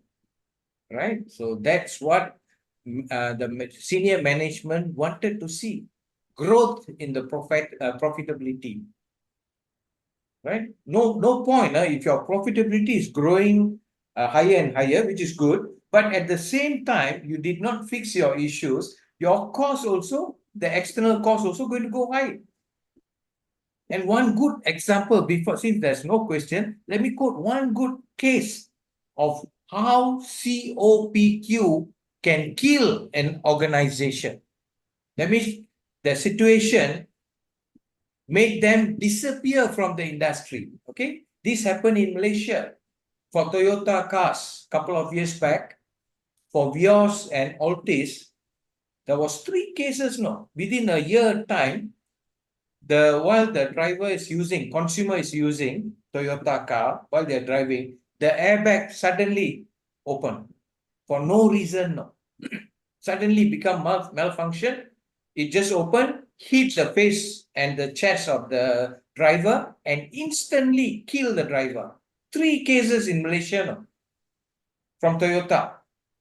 Right? So that's what the senior management wanted to see. Growth in the profitability. Right? No point if your profitability is growing higher and higher, which is good, but at the same time, you did not fix your issues, your cost also, the external cost also going to go high. And one good example, since there's no question, let me quote one good case of how CoPQ can kill an organization. That means the situation make them disappear from the industry. Okay, this happened in Malaysia for Toyota cars a couple of years back. For Vios and Altis, there was 3 cases within a year time. While the consumer is using Toyota car while they're driving, the airbag suddenly open for no reason. Suddenly become malfunction. It just opened, hit the face and the chest of the driver, and instantly kill the driver. 3 cases in Malaysia from Toyota.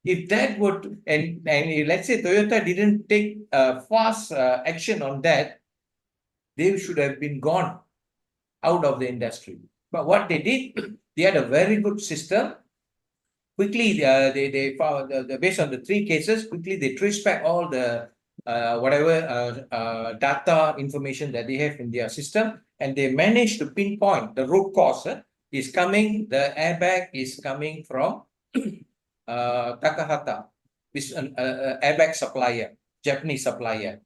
If that would, and let's say Toyota didn't take fast action on that, they should have been gone out of the industry. But what they did, they had a very good system. Quickly, they found based on the 3 cases, quickly they traced back all the whatever data information that they have in their system, and they managed to pinpoint the root cause is coming. The airbag is coming from Takahata, which is an airbag supplier, Japanese supplier.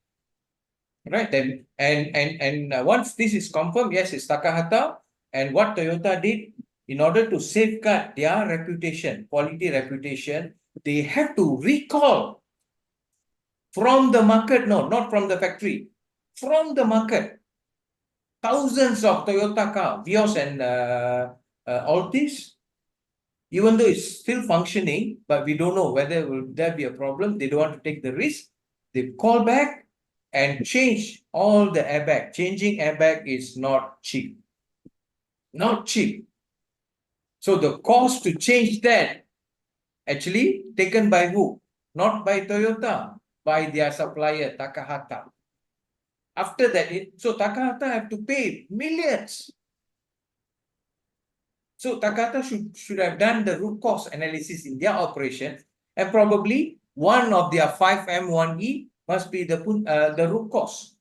Right, then and once this is confirmed, yes, it's Takahata. And what Toyota did, in order to safeguard their reputation, quality reputation, they have to recall from the market, no, not from the factory, from the market, thousands of Toyota car, Vios and Altis, even though it's still functioning, but we don't know whether will there be a problem. They don't want to take the risk. They call back and change all the airbag. Changing airbag is not cheap. Not cheap. So the cost to change that actually taken by who? Not by Toyota, by their supplier, Takahata. After that, so Takahata have to pay millions. So Takahata should have done the root cause analysis in their operation, and probably one of their 5M1E must be the root cause.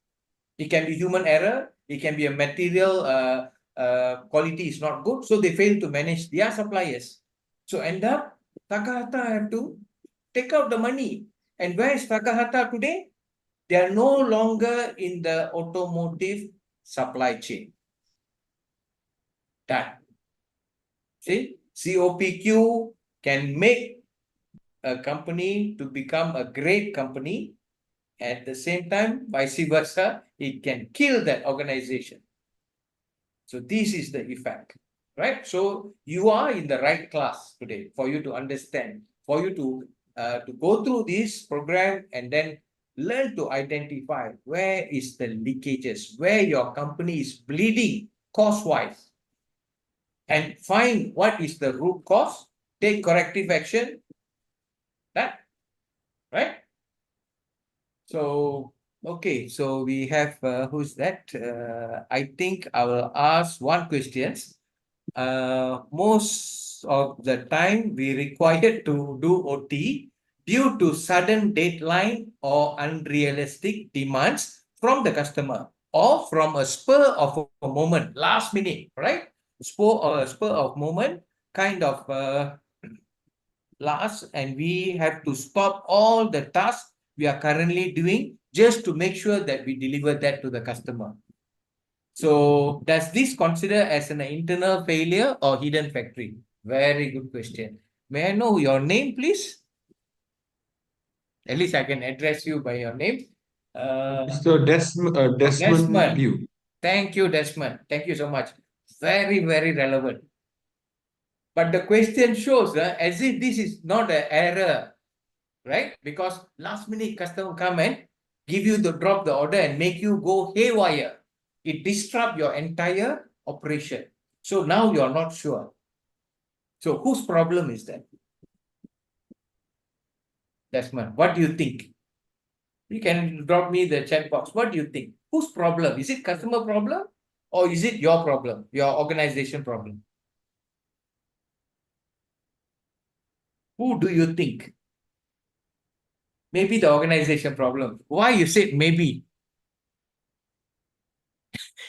It can be human error. It can be a material quality is not good. So they fail to manage their suppliers. So end up, Takahata have to take out the money. And where is Takahata today? They are no longer in the automotive supply chain. Done. See, CoPQ can make a company to become a great company. At the same time, vice versa, it can kill that organization. So this is the effect, right? So you are in the right class today for you to understand, for you to go through this program and then learn to identify where is the leakages, where your company is bleeding cost-wise, and find what is the root cause, take corrective action. That, right? So, okay, so we have, who's that? I think I will ask one question. Most of the time we required to do OT due to sudden deadline or unrealistic demands from the customer, or from a spur of a moment, last minute, right? Spur of moment, kind of last, and we have to stop all the tasks we are currently doing just to make sure that we deliver that to the customer. So does this consider as an internal failure or hidden factory? Very good question. May I know your name, please? At least I can address you by your name. Mr. Desmond Desmond. Pew. Thank you, Desmond. Thank you so much. Very, very relevant. But the question shows as if this is not an error, right? Because last minute customer come and give you the drop the order and make you go haywire. It disrupt your entire operation. So now you're not sure. So whose problem is that? Desmond, what do you think? You can drop me the chat box. What do you think? Whose problem? Is it customer problem or is it your problem, your organization problem? Who do you think? Maybe the organization problem. Why you said maybe?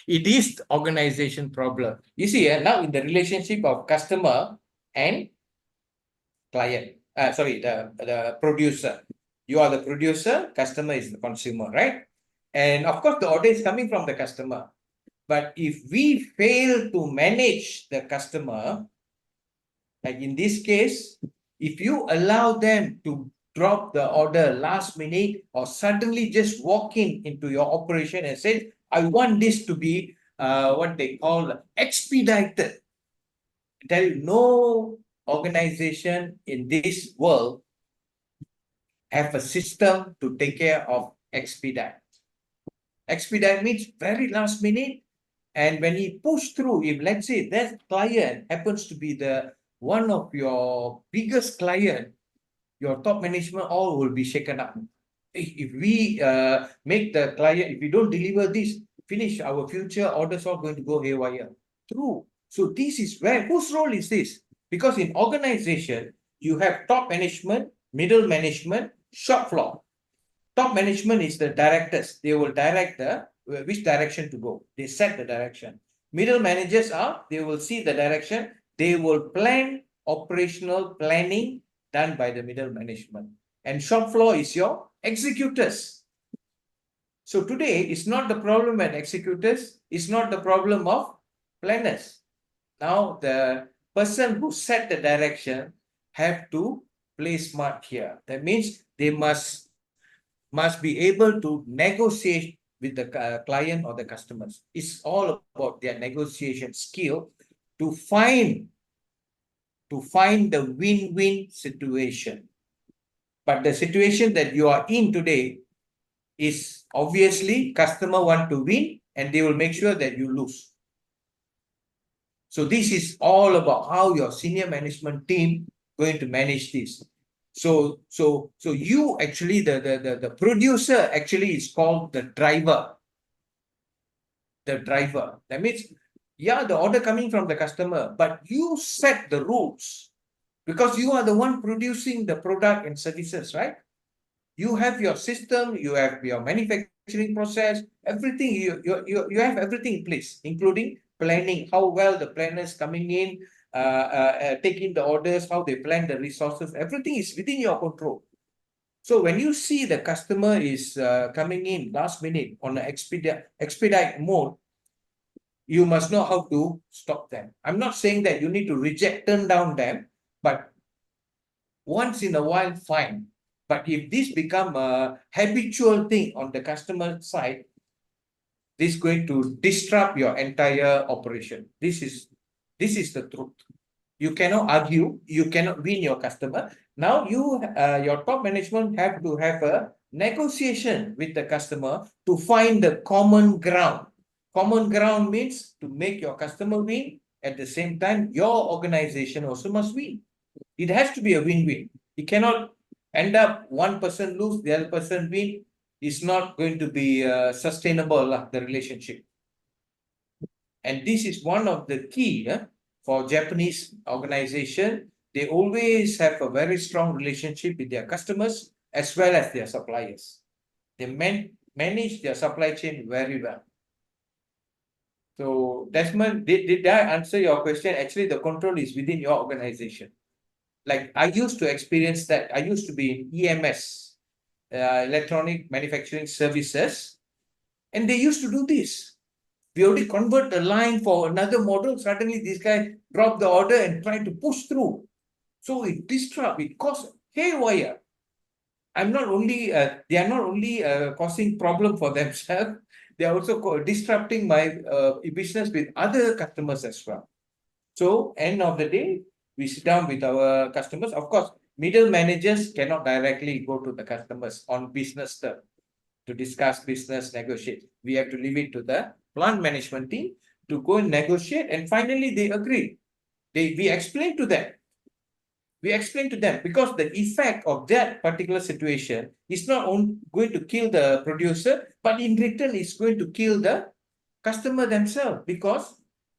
It is the organization problem. You see, now in the relationship of customer and client, the producer. You are the producer, customer is the consumer, right? And of course, the order is coming from the customer. But if we fail to manage the customer, like in this case, if you allow them to drop the order last minute or suddenly just walk into your operation and say, I want this to be what they call expedited. I tell you, no organization in this world have a system to take care of expedite. Expedite means very last minute. And when he push through, if let's say that client happens to be the one of your biggest client, your top management all will be shaken up. If we make the client, if we don't deliver this, finish, our future orders are going to go haywire. True. So this is where, whose role is this? Because in organization, you have top management, middle management, shop floor. Top management is the directors. They will direct the which direction to go. They set the direction. Middle managers are, they will see the direction. They will plan operational planning done by the middle management. And shop floor is your executors. So today, it's not the problem at executors. It's not the problem of planners. Now, the person who set the direction have to play smart here. That means they must be able to negotiate with the client or the customers. It's all about their negotiation skill to find the win-win situation. But the situation that you are in today is obviously customer want to win and they will make sure that you lose. So this is all about how your senior management team going to manage this. So you actually, the producer actually is called the driver. The driver. That means, yeah, the order coming from the customer, but you set the rules because you are the one producing the product and services, right? You have your system, you have your manufacturing process, everything, you have everything in place, including planning, how well the planners coming in, taking the orders, how they plan the resources, everything is within your control. So when you see the customer is coming in last minute on an expedite mode, you must know how to stop them. I'm not saying that you need to reject, turn down them, but once in a while, fine. But if this become a habitual thing on the customer side, this is going to disrupt your entire operation. This is the truth. You cannot argue, you cannot win your customer. Now your top management have to have a negotiation with the customer to find the common ground. Common ground means to make your customer win. At the same time, your organization also must win. It has to be a win-win. It cannot end up one person lose, the other person win. It's not going to be sustainable, the relationship. And this is one of the key for Japanese organization. They always have a very strong relationship with their customers as well as their suppliers. They manage their supply chain very well. So Desmond, did I answer your question? Actually, the control is within your organization. Like I used to experience that. I used to be in EMS, electronic manufacturing services, and they used to do this. We already convert the line for another model. Suddenly, this guy dropped the order and tried to push through. So it disrupt, it caused haywire. They are not only causing problem for themselves, they are also disrupting my business with other customers as well. So end of the day, we sit down with our customers. Of course, middle managers cannot directly go to the customers on business term to discuss business, negotiate. We have to leave it to the plant management team to go and negotiate. And finally, they agree. We explain to them. We explain to them because the effect of that particular situation is not only going to kill the producer, but in return, it's going to kill the customer themselves. Because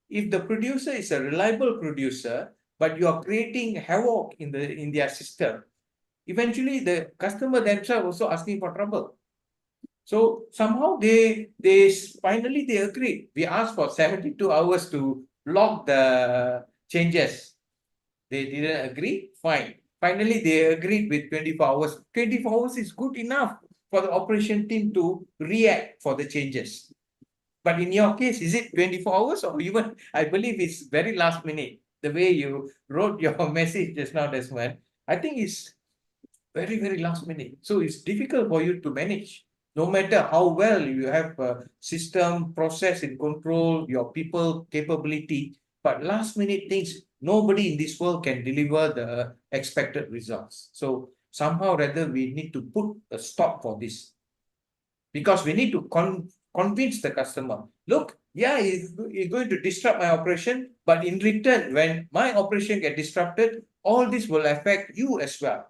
if the producer is a reliable producer, but you are creating havoc in their system, eventually the customer themselves also asking for trouble. So somehow they finally they agreed. We asked for 72 hours to log the changes. They didn't agree, fine. Finally, they agreed with 24 hours. 24 hours is good enough for the operation team to react for the changes. But in your case, is it 24 hours or even, I believe it's very last minute. The way you wrote your message just now, Desmond, I think it's very, very last minute. So it's difficult for you to manage. No matter how well you have a system, process and control, your people capability, but last minute things, nobody in this world can deliver the expected results. So somehow rather we need to put a stop for this. Because we need to convince the customer, look, yeah, you're going to disrupt my operation, but in return, when my operation get disrupted, all this will affect you as well.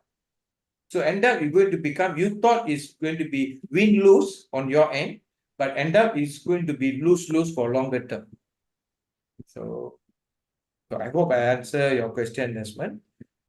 So end up you're going to become, you thought it's going to be win-lose on your end, but end up it's going to be lose-lose for longer term. So I hope I answer your question, Desmond.